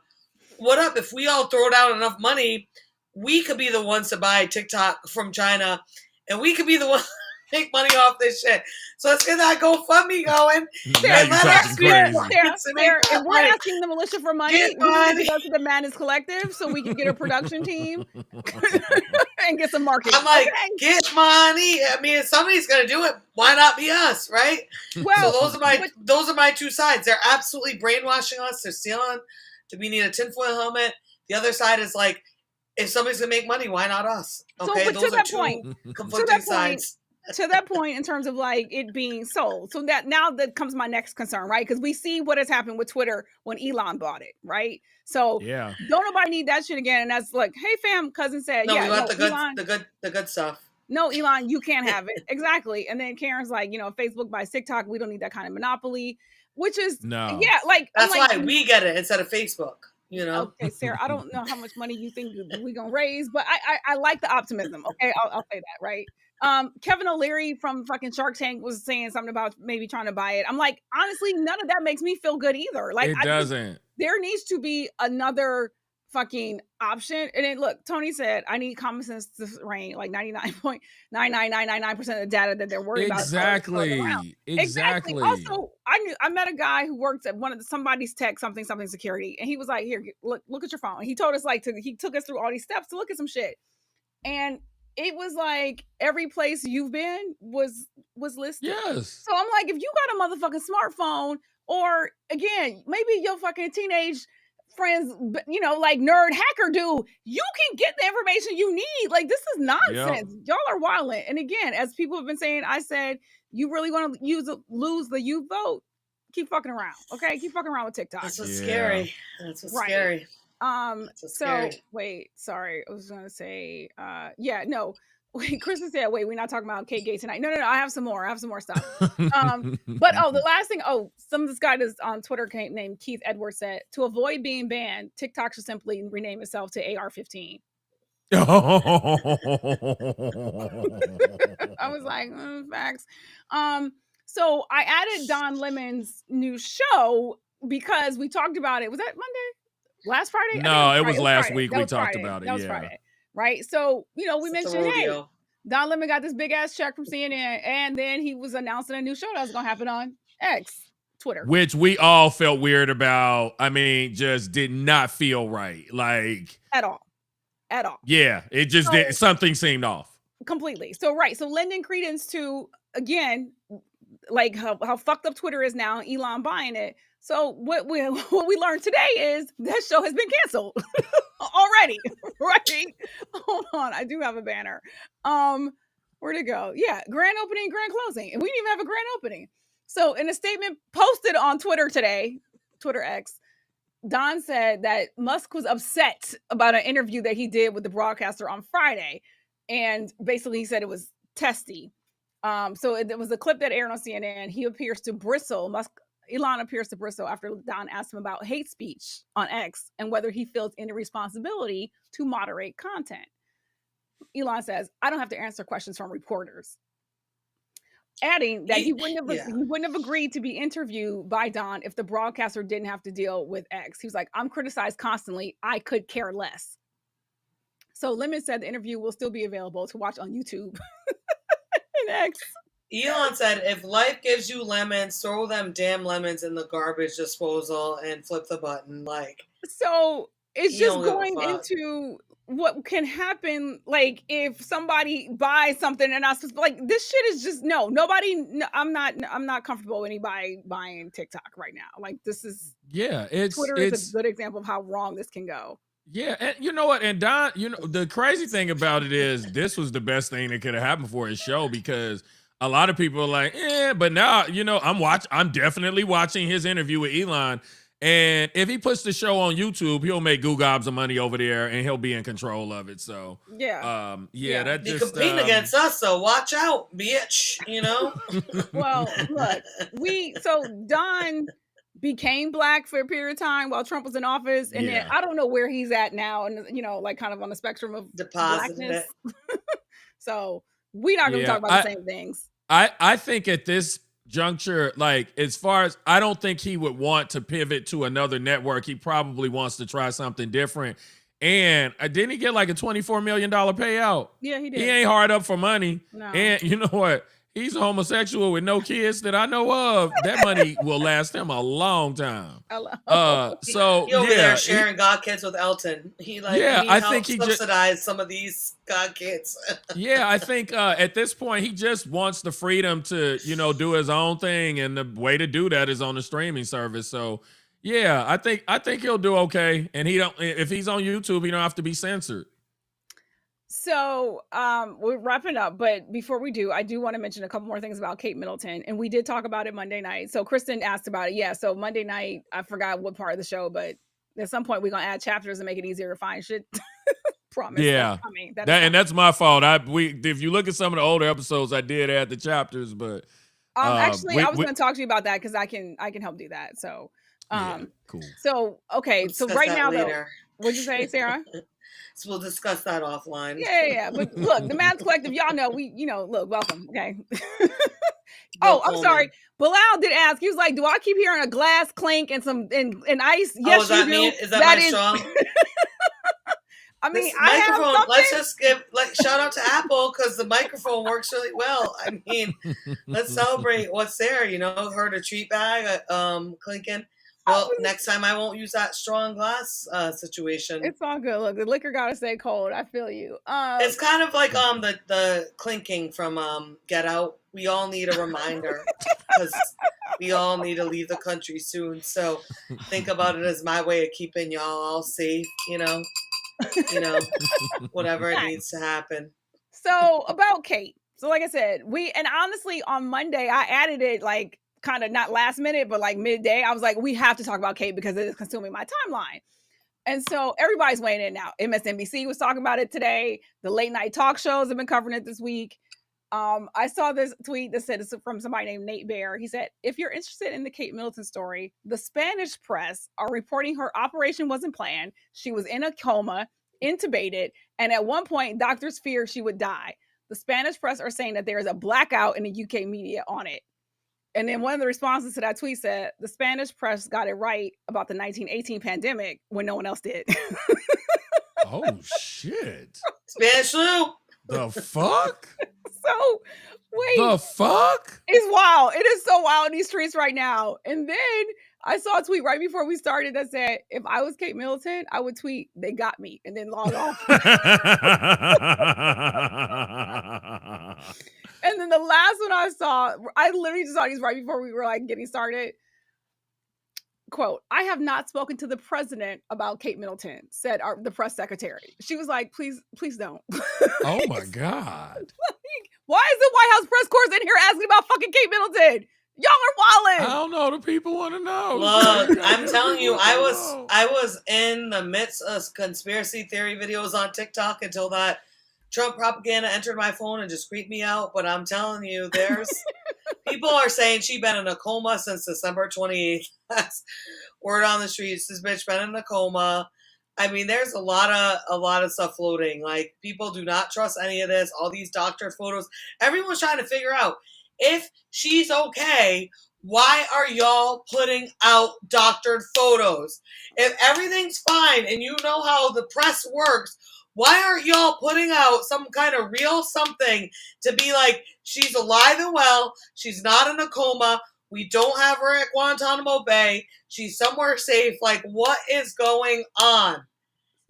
what up? If we all throw down enough money, we could be the ones to buy TikTok from China, and we could be the ones to make money off this shit. So let's get that GoFundMe going. Now you talking crazy. Sarah, if we're asking the militia for money, we need to go to the Madness Collective so we can get a production team and get some marketing. I'm like, get money. I mean, if somebody's gonna do it, why not be us, right? Well, so those are my two sides. They're absolutely brainwashing us. They're stealing. We need a tinfoil helmet. The other side is like, if somebody's gonna make money, why not us? Okay, those are two conflicting sides. To that point, in terms of like it being sold, so that now that comes my next concern, right? Because we see what has happened with Twitter when Elon bought it, right? So yeah, don't nobody need that shit again. And that's like, hey fam, cousin said, no, yeah, we want Elon, the good stuff. No, Elon, you can't have it. Exactly. And then Karen's like, Facebook buys TikTok. We don't need that kind of monopoly. Which is yeah, like that's why we get it instead of Facebook. Okay, Sarah, I don't know how much money you think we're gonna raise, but I like the optimism. Okay, I'll say that, right? Kevin O'Leary from fucking Shark Tank was saying something about maybe trying to buy it. I'm like, honestly, none of that makes me feel good either. Like, it doesn't. There needs to be another fucking option. And then look, Tony said, I need common sense to reign. Like 99.99999% of the data that they're worried about. Exactly. Also, I met a guy who works at somebody's tech something security, and he was like, here, look at your phone. He told us he took us through all these steps to look at some shit, and it was like every place you've been was listed. Yes. So I'm like, if you got a motherfucking smartphone, or again, maybe your fucking teenage friends, like nerd hacker dude, you can get the information you need. Like, this is nonsense. Yep. Y'all are wilding. And again, as people have been saying, I said, you really want to lose the youth vote? Keep fucking around. Okay, keep fucking around with TikTok. That's what's scary. That's what's scary. Wait, sorry. I was gonna say, Wait, Kristen said, wait, we're not talking about Kate Gay tonight. No, I have some more. Stuff. But the last thing, some of this guy that's on Twitter named Keith Edwards said, to avoid being banned, TikTok should simply rename itself to AR-15. I was like, facts. So I added Don Lemon's new show because we talked about it. Was that Monday? Last Friday? No, it was last week. We talked about it. That was Friday. Right. So, we mentioned, hey, Don Lemon got this big ass check from CNN, and then he was announcing a new show that was going to happen on X, Twitter. Which we all felt weird about. I mean, just did not feel right. Like, at all. Yeah. It just did. Something seemed off. Completely. So, right. So, lending credence to, again, like how fucked up Twitter is now, Elon buying it. So what we learned today is that show has been canceled already, right? Hold on, I do have a banner. Where'd it go? Yeah, grand opening, grand closing, and we didn't even have a grand opening. So in a statement posted on Twitter today, Twitter X, Don said that Musk was upset about an interview that he did with the broadcaster on Friday, and basically he said it was testy. So it was a clip that aired on CNN. He appears to bristle. Elon appears to bristle after Don asked him about hate speech on X and whether he feels any responsibility to moderate content. Elon says, I don't have to answer questions from reporters. Adding that he wouldn't have agreed to be interviewed by Don if the broadcaster didn't have to deal with X. He was like, I'm criticized constantly. I could care less. So Lemon said the interview will still be available to watch on YouTube and X. Elon said, if life gives you lemons, throw them damn lemons in the garbage disposal and flip the button. So it's just going into what can happen. Like, if somebody buys something and this shit is just, I'm not comfortable with anybody buying TikTok right now. Like, this is, Twitter is a good example of how wrong this can go. Yeah, and you know what? And Don, the crazy thing about it is this was the best thing that could have happened for his show, because a lot of people are like, but now, I'm definitely watching his interview with Elon. And if he puts the show on YouTube, he'll make goo gobs of money over there and he'll be in control of it. So, that You're just competing against us, so watch out, bitch, Well, look, Don became black for a period of time while Trump was in office. And then I don't know where he's at now. And, kind of on the spectrum of blackness. So we're not going to talk about the same things. I think at this juncture, like as far as I don't think he would want to pivot to another network. He probably wants to try something different. And didn't he get like a $24 million payout? Yeah, he did. He ain't hard up for money. No. And you know what? He's a homosexual with no kids that I know of. That money will last him a long time. So he over there sharing God kids with Elton. I think he subsidized some of these God kids. Yeah, I think at this point he just wants the freedom to, do his own thing, and the way to do that is on the streaming service. So yeah, I think he'll do okay. And if he's on YouTube, he don't have to be censored. So we're wrapping up, but before we do, I do want to mention a couple more things about Kate Middleton, and we did talk about it Monday night. So Kristen asked about it. Yeah, so Monday night, I forgot what part of the show, but at some point we're gonna add chapters and make it easier to find shit. Promise. Yeah, that's my fault. If you look at some of the older episodes, I did add the chapters, but actually, I was going to talk to you about that because I can help do that. So cool. So okay, so right now though, what'd you say, Sarah? So we'll discuss that offline. Yeah. But look, the Mads Collective, y'all know look, welcome. Okay. Oh, I'm sorry. Bilal did ask. He was like, "Do I keep hearing a glass clink and some and ice?" Yes, you do. Is that my song? I mean, I have something. Let's just give shout out to Apple because the microphone works really well. I mean, let's celebrate what's there. Heard a treat bag clinking. Well, next time I won't use that strong glass situation. It's all good. Look, the liquor gotta stay cold. I feel you. It's kind of like the clinking from Get Out. We all need a reminder because we all need to leave the country soon. So think about it as my way of keeping y'all all safe. Whatever it needs to happen. So about Kate. So like I said, and honestly on Monday I added it like kind of not last minute, but like midday. I was like, we have to talk about Kate because it is consuming my timeline. And so everybody's weighing in now. MSNBC was talking about it today. The late night talk shows have been covering it this week. I saw this tweet that said, it's from somebody named Nate Bear. He said, if you're interested in the Kate Middleton story, the Spanish press are reporting her operation wasn't planned. She was in a coma, intubated, and at one point, doctors feared she would die. The Spanish press are saying that there is a blackout in the UK media on it. And then one of the responses to that tweet said, the Spanish press got it right about the 1918 pandemic when no one else did. Oh, shit. Spanish flu. The fuck? So, wait. The fuck? It's wild. It is so wild in these streets right now. And then I saw a tweet right before we started that said, if I was Kate Middleton, I would tweet, they got me, and then log off. And then the last one I saw, I literally just saw these right before we were like getting started. Quote, I have not spoken to the president about Kate Middleton, said the press secretary. She was like, please don't. Oh my God. Why is the White House press corps in here asking about fucking Kate Middleton? Y'all are wildin'. I don't know. The people want to know. Look, I'm telling you, I was in the midst of conspiracy theory videos on TikTok until that Trump propaganda entered my phone and just creeped me out. But I'm telling you, there's people are saying she's been in a coma since December 28th. That's word on the streets. This bitch been in a coma. I mean, there's a lot of stuff floating. Like, people do not trust any of this. All these doctor photos. Everyone's trying to figure out if she's okay. Why are y'all putting out doctored photos? If everything's fine and you know how the press works, why aren't y'all putting out some kind of real something to be like, she's alive and well, she's not in a coma, we don't have her at Guantanamo Bay, she's somewhere safe. Like, what is going on?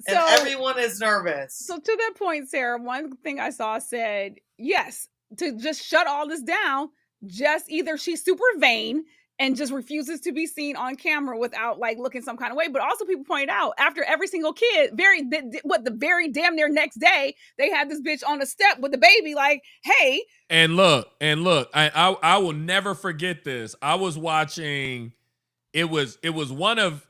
And everyone is nervous. So to that point, Sarah, one thing I saw said, yes, to just shut all this down, just either she's super vain and just refuses to be seen on camera without like looking some kind of way. But also people pointed out after every single kid, the very damn near next day, they had this bitch on the step with the baby like, hey. And look, I will never forget this. I was watching, it was one of,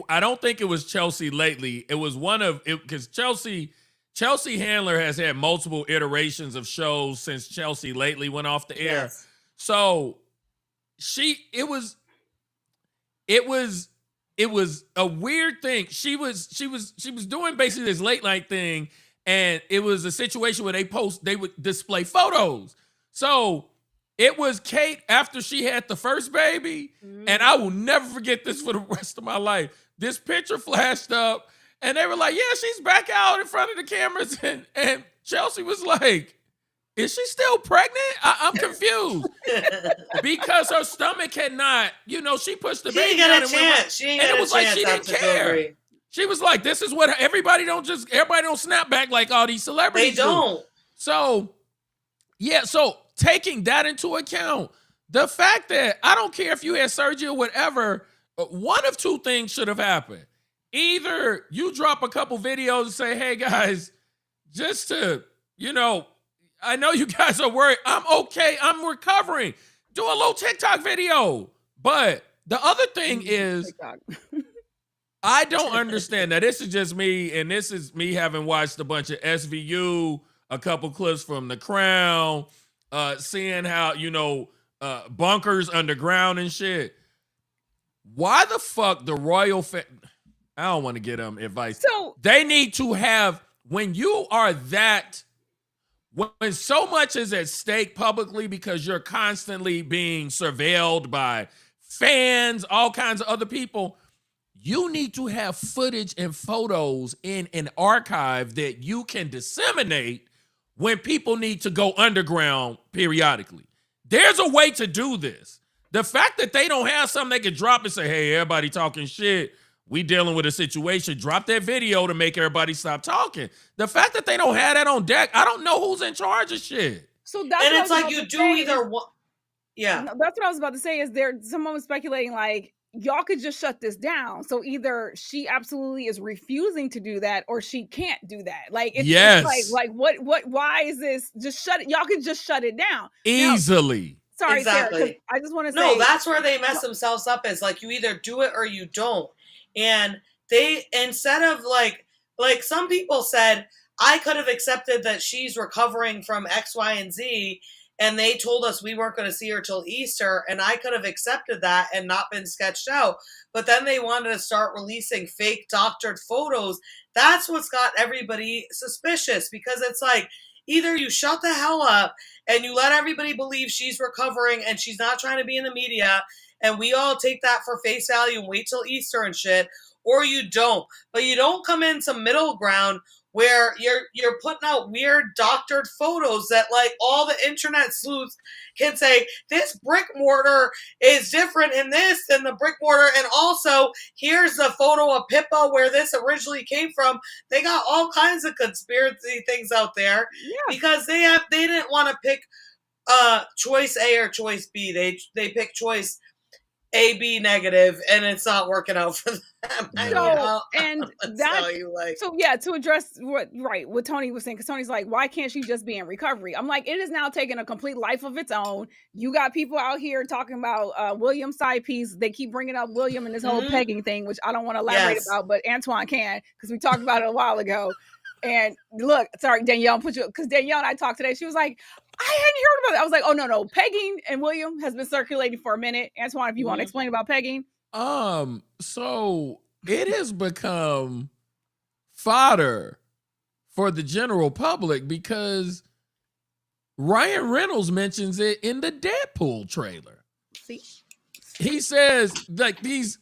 I don't think it was Chelsea lately. It was one of, because Chelsea Handler has had multiple iterations of shows since Chelsea lately went off the air. Yes. So it was a weird thing. She was doing basically this late night thing, and it was a situation where they would display photos. So It was Kate after she had the first baby, and I will never forget this for the rest of my life. This picture flashed up, and they were like, yeah, she's back out in front of the cameras, and Chelsea was like, is she still pregnant? I'm confused. Because her stomach had not, she pushed the baby out and went, she ain't got a chance. And it was like she didn't care. She was like, this is what everybody don't snap back like all these celebrities They don't. do. So, yeah, so taking that into account, the fact that I don't care if you had surgery or whatever, one of two things should have happened. Either you drop a couple videos and say, hey guys, just to, I know you guys are worried. I'm okay. I'm recovering. Do a little TikTok video. But the other thing is, I don't understand that. This is just me, and this is me having watched a bunch of SVU, a couple clips from The Crown, seeing how, bunkers underground and shit. Why the fuck the royal I don't want to get them advice. So they need to have, when you are that, when so much is at stake publicly because you're constantly being surveilled by fans, all kinds of other people, you need to have footage and photos in an archive that you can disseminate when people need to go underground periodically. There's a way to do this. The fact that they don't have something they can drop and say, hey, everybody talking shit, we dealing with a situation, drop that video to make everybody stop talking. The fact that they don't have that on deck, I don't know who's in charge of shit. So that's and it's like you do either one. Yeah. No, that's what I was about to say is someone was speculating like, y'all could just shut this down. So either she absolutely is refusing to do that or she can't do that. Like, it's like why is this? Just shut it. Y'all could just shut it down. Easily. Now, sorry, exactly. Sarah, I just want to say. No, that's where they mess themselves up is like, you either do it or you don't. And they, instead of like some people said, I could have accepted that she's recovering from X, Y, and Z, and they told us we weren't going to see her till Easter, and I could have accepted that and not been sketched out. But then they wanted to start releasing fake doctored photos. That's what's got everybody suspicious, because it's like, either you shut the hell up and you let everybody believe she's recovering and she's not trying to be in the media, and we all take that for face value and wait till Easter and shit, or you don't. But you don't come in some middle ground where you're putting out weird doctored photos that like all the internet sleuths can say, this brick mortar is different in this than the brick mortar, and also here's the photo of Pippa where this originally came from. They got all kinds of conspiracy things out there because they didn't want to pick choice A or choice B. They picked choice AB negative, and it's not working out for them. So, and to address what Tony was saying, because Tony's like, why can't she just be in recovery? I'm like, it is now taking a complete life of its own. You got people out here talking about William's side piece. They keep bringing up William and this whole pegging thing, which I don't want to elaborate about, but Antoine can, because we talked about it a while ago. And look, sorry, Danielle, because Danielle and I talked today. She was like, I hadn't heard about it. I was like, oh, no. Pegging and William has been circulating for a minute. Antoine, if you want to explain about pegging. So it has become fodder for the general public because Ryan Reynolds mentions it in the Deadpool trailer. See? He says, like, these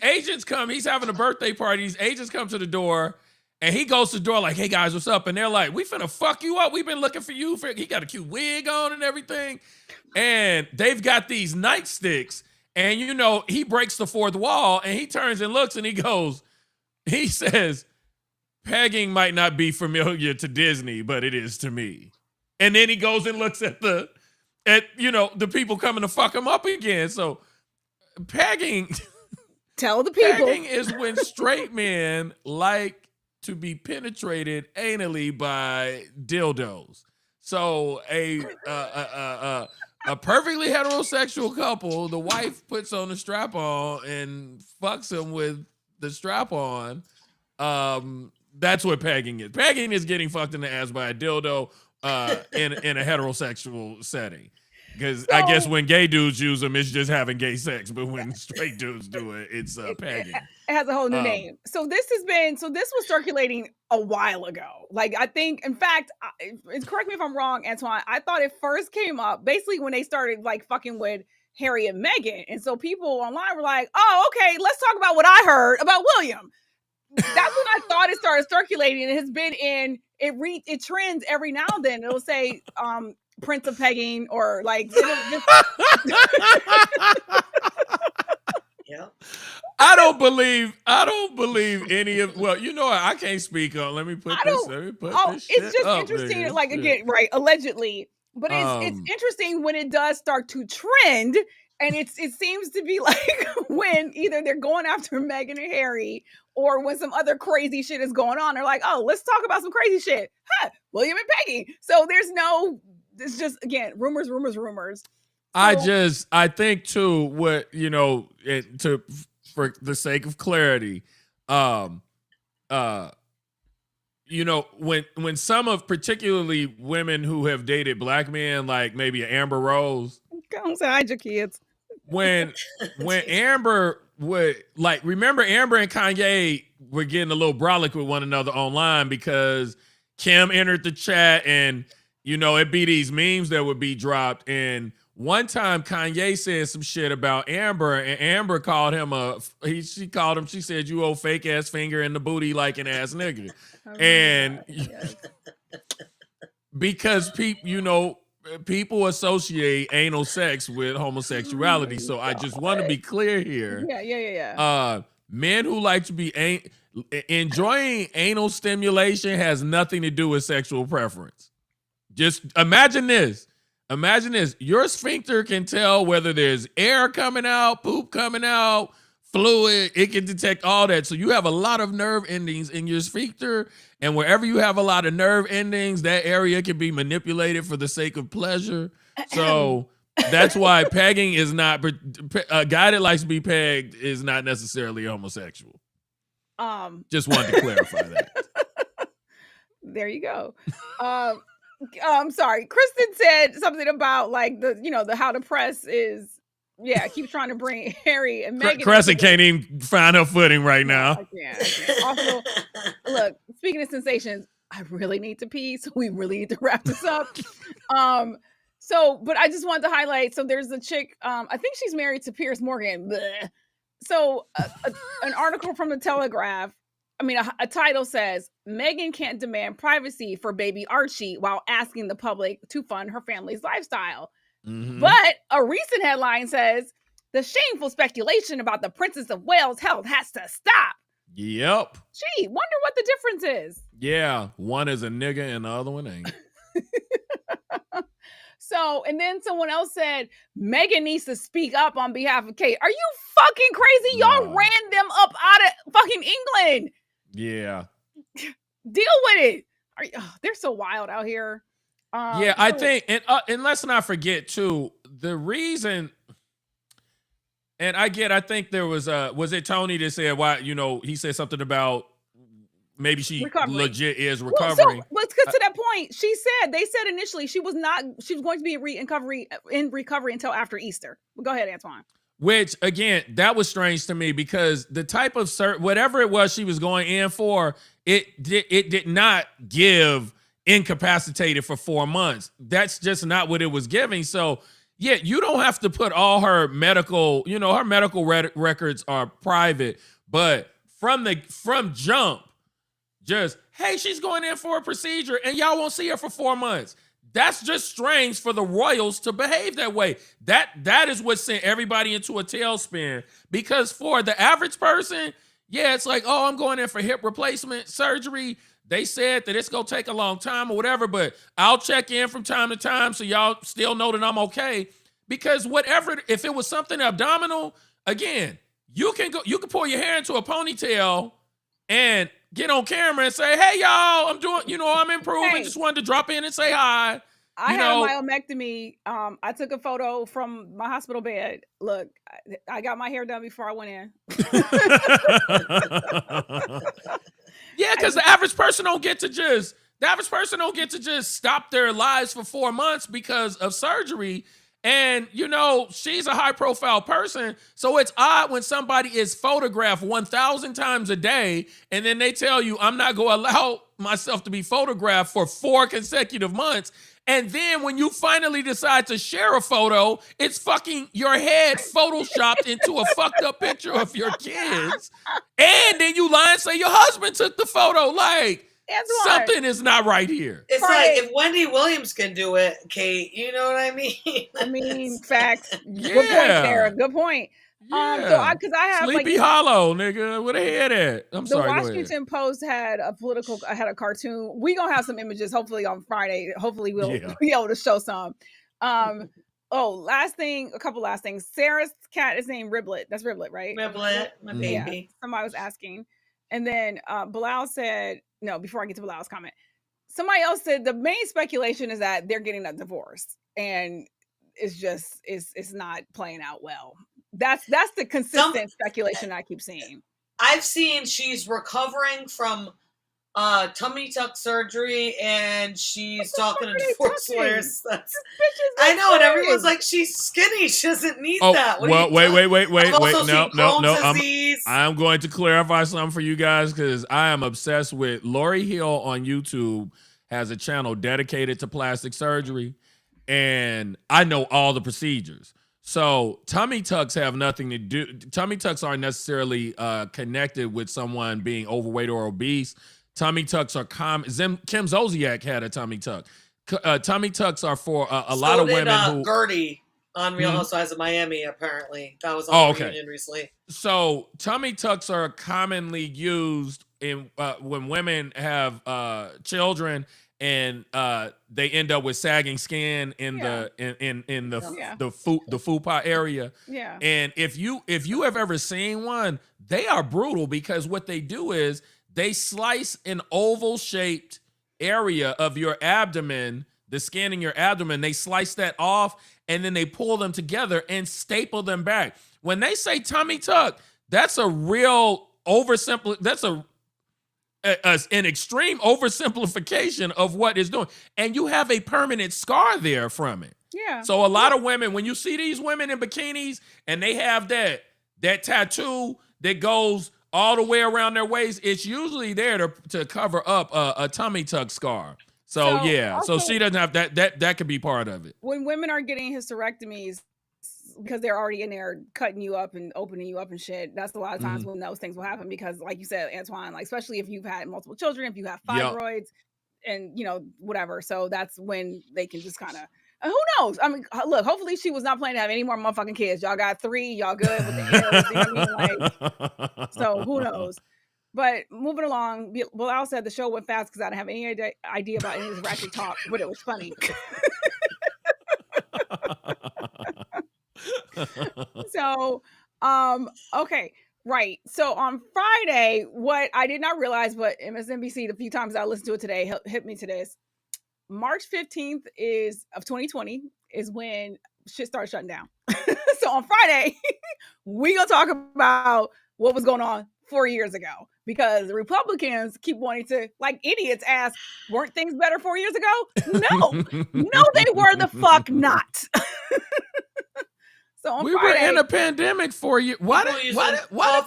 agents come, he's having a birthday party, these agents come to the door, and he goes to the door like, hey guys, what's up? And they're like, we finna fuck you up. We've been looking for you. He got a cute wig on and everything. And they've got these nightsticks. And, he breaks the fourth wall and he turns and looks and he says, pegging might not be familiar to Disney, but it is to me. And then he goes and looks at the people coming to fuck him up again. So pegging. Tell the people. Pegging is when straight men like to be penetrated anally by dildos. So a perfectly heterosexual couple, the wife puts on the strap on and fucks him with the strap on. That's what pegging is. Pegging is getting fucked in the ass by a dildo in a heterosexual setting. Because I guess when gay dudes use them, it's just having gay sex. But when straight dudes do it, it's pegging. It has a whole new name. So this was circulating a while ago. Like, I think, in fact, correct me if I'm wrong, Antoine, I thought it first came up basically when they started like fucking with Harry and Meghan. And so people online were like, oh, okay, let's talk about what I heard about William. That's when I thought it started circulating. It has been it trends every now and then. It'll say Prince of Pegging or like yeah. I don't believe any of. Well, you know, I can't speak on. Let me put this. It's just interesting. There. Like again, right? Allegedly, but it's interesting when it does start to trend, and it seems to be like when either they're going after Meghan and Harry, or when some other crazy shit is going on. They're like, oh, let's talk about some crazy shit. Huh, William and Peggy. So it's just again rumors. So, I think too. What for the sake of clarity, when some of particularly women who have dated black men, like maybe Amber Rose, don't say hide your kids. When Amber would remember Amber and Kanye were getting a little brolic with one another online because Kim entered the chat and it'd be these memes that would be dropped. And one time Kanye said some shit about Amber, and Amber called him she said, you old fake ass finger in the booty like an ass nigga. Because people associate anal sex with homosexuality. So I just want to be clear here. Yeah. Men who like to be enjoying anal stimulation has nothing to do with sexual preference. Just imagine this. Your sphincter can tell whether there's air coming out, poop coming out, fluid. It can detect all that. So you have a lot of nerve endings in your sphincter. And wherever you have a lot of nerve endings, that area can be manipulated for the sake of pleasure. So that's why pegging is not, a guy that likes to be pegged is not necessarily homosexual. Just wanted to clarify that. There you go. I'm sorry. Kristen said something about like the how the press is. Yeah, keep trying to bring Harry and Meghan. Crescent can't even find her footing right now. I can't. Also, look, speaking of sensations, I really need to pee, so we really need to wrap this up. But I just wanted to highlight. So there's a chick. I think she's married to Piers Morgan. Bleh. So an article from the Telegraph. A title says, Meghan can't demand privacy for baby Archie while asking the public to fund her family's lifestyle. Mm-hmm. But a recent headline says, the shameful speculation about the Princess of Wales' health has to stop. Yep. Gee, wonder what the difference is. Yeah, one is a nigga and the other one ain't. So, and then someone else said, Meghan needs to speak up on behalf of Kate. Are you fucking crazy? Y'all ran them up out of fucking England. Yeah. Deal with it. They're so wild out here. I think, and let's not forget too, the reason, and I think there was it Tony that said why, he said something about maybe she legit is recovering. Well, let's get to that point. They said initially she was going to be in recovery until after Easter. Go ahead, Antoine. Which again, that was strange to me because the type of whatever it was she was going in for, it did not give incapacitated for 4 months. That's just not what it was giving. So yeah, you don't have to put all her medical, her medical records are private, but from jump, just, hey, she's going in for a procedure and y'all won't see her for 4 months. That's just strange for the royals to behave that way. That is what sent everybody into a tailspin. Because for the average person, yeah, it's like, oh, I'm going in for hip replacement surgery. They said that it's going to take a long time or whatever, but I'll check in from time to time so y'all still know that I'm okay. Because if it was something abdominal, again, you can pull your hair into a ponytail and get on camera and say, hey, y'all, I'm doing, I'm improving. Hey. Just wanted to drop in and say hi. I had a myomectomy. I took a photo from my hospital bed. Look, I got my hair done before I went in. Yeah, because the average person don't get to just stop their lives for 4 months because of surgery. And, you know, she's a high-profile person, so it's odd when somebody is photographed 1,000 times a day, and then they tell you, I'm not going to allow myself to be photographed for 4 consecutive months. And then when you finally decide to share a photo, it's fucking your head photoshopped into a fucked up picture of your kids. And then you lie and say your husband took the photo. Like, something is not right here. It's like if Wendy Williams can do it, Kate, you know what I mean? I mean, facts. Yeah. Good point, Sarah. Good point. Yeah. Because I have Sleepy Hollow, nigga. Where the head at? I'm sorry. The Washington Post had a cartoon. We gonna have some images hopefully on Friday. Hopefully we'll be able to show some. A couple last things. Sarah's cat is named Riblet. That's Riblet, right? Riblet, my baby. Yeah, somebody was asking. And then Bilal said, no, before I get to Bilal's comment, somebody else said the main speculation is that they're getting a divorce. And it's not playing out well. That's the consistent speculation I keep seeing. I've seen she's recovering from tummy tuck surgery and she's talking to divorce lawyers. I know, and everyone's like, she's skinny. She doesn't need that. Well, wait. No. I'm going to clarify something for you guys because I am obsessed with Lori Hill on YouTube. Has a channel dedicated to plastic surgery, and I know all the procedures. So tummy tucks have nothing to do. Tummy tucks aren't necessarily connected with someone being overweight or obese. Tummy tucks are common. Kim Zolciak had a tummy tuck. Tummy tucks are for a lot of women who. Gertie on Real Housewives of Miami, apparently. That was on reunion recently. So tummy tucks are commonly used in when women have children and they end up with sagging skin in the fupa area. Yeah. And if you have ever seen one, they are brutal because what they do is they slice an oval shaped area of your abdomen, the skin in your abdomen. They slice that off and then they pull them together and staple them back. When they say tummy tuck, that's a real that's an extreme oversimplification of what it's doing. And you have a permanent scar there from it. Yeah. So a lot of women, when you see these women in bikinis and they have that tattoo that goes all the way around their waist, it's usually there to cover up a tummy tuck scar. So she doesn't have that could be part of it. When women are getting hysterectomies, because they're already in there cutting you up and opening you up and shit, that's a lot of times when those things will happen because, like you said, Antoine, like especially if you've had multiple children, if you have fibroids and whatever, so that's when they can just kind of who knows? I mean, look, hopefully she was not planning to have any more motherfucking kids. Y'all got 3, y'all good with the heirs, you know what I mean? Like, so who knows? But moving along, Bilal said the show went fast because I didn't have any idea about any of this ratchet talk, but it was funny. So, okay, right. So on Friday, what I did not realize, but MSNBC, the few times I listened to it today, hit me to this. March 15th of 2020 is when shit started shutting down. So on Friday, we gonna talk about what was going on 4 years ago because the Republicans keep wanting to, like idiots, ask, weren't things better 4 years ago? No, they were the fuck not. So on we Friday, were in a pandemic for you. Why do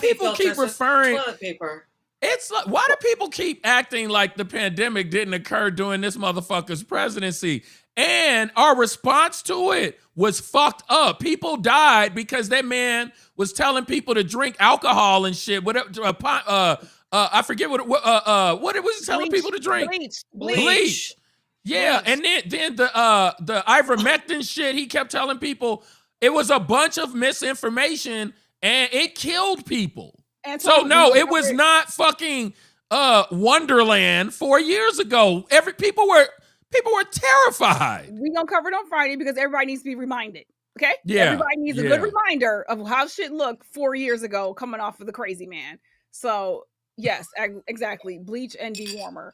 people keep referring? Toilet paper. It's like, why do people keep acting like the pandemic didn't occur during this motherfucker's presidency? And our response to it was fucked up. People died because that man was telling people to drink alcohol and shit. Whatever. I forget what it was telling people to drink. Bleach. Yeah, and then the ivermectin shit. He kept telling people it was a bunch of misinformation and it killed people. So no, it was not fucking Wonderland 4 years ago. People were terrified. We gonna cover it on Friday because everybody needs to be reminded. Okay? Yeah. Everybody needs a good reminder of how shit looked 4 years ago coming off of the crazy man. So yes, exactly. Bleach and dewormer.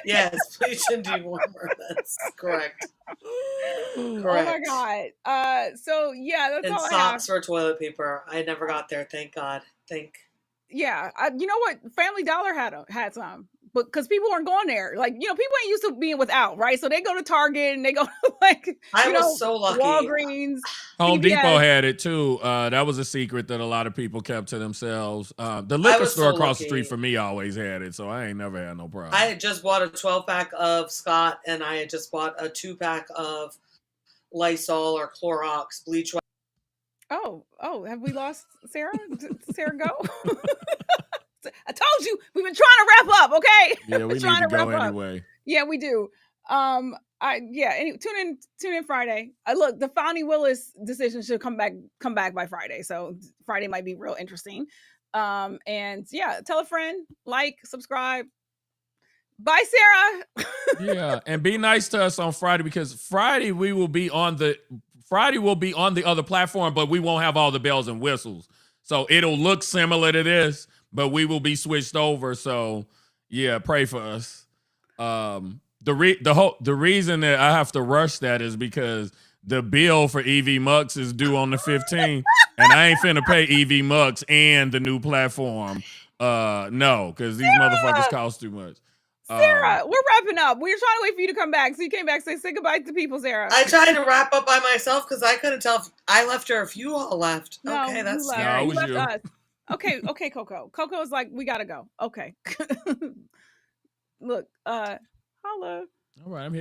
Yes, bleach and dewormer. That's correct. Oh my god. So yeah, that's and all I have. socks for toilet paper. I never got there. Thank God. Yeah, you know what? Family Dollar had some. but because people weren't going there. Like, people ain't used to being without, right? So they go to Target and they go to I was so lucky. Walgreens. Home CVS. Depot had it too. That was a secret that a lot of people kept to themselves. The liquor store across the street from me always had it, so I ain't never had no problem. I had just bought a 12-pack of Scott, and I had just bought a 2-pack of Lysol or Clorox bleach. Oh, have we lost Sarah? Did Sarah go? I told you we've been trying to wrap up, okay? Yeah, we need to go anyway. Yeah, we do. Tune in Friday. Look, the Fani Willis decision should come back by Friday. So Friday might be real interesting. And yeah, tell a friend, like, subscribe. Bye, Sarah. Yeah, and be nice to us on Friday, because Friday will be on the other platform, but we won't have all the bells and whistles. So it'll look similar to this, but we will be switched over. So yeah, pray for us. The reason that I have to rush that is because the bill for EV Mux is due on the 15th, and I ain't finna pay EV Mux and the new platform. No, because these motherfuckers cost too much. Sarah, we're wrapping up. We were trying to wait for you to come back. So you came back. Say goodbye to people, Sarah. I tried to wrap up by myself because I couldn't tell if I left or if you all left. No, okay, that's you left. You left us. Okay, Coco. Coco's like, we gotta go. Okay. Look, holla. All right, I'm here.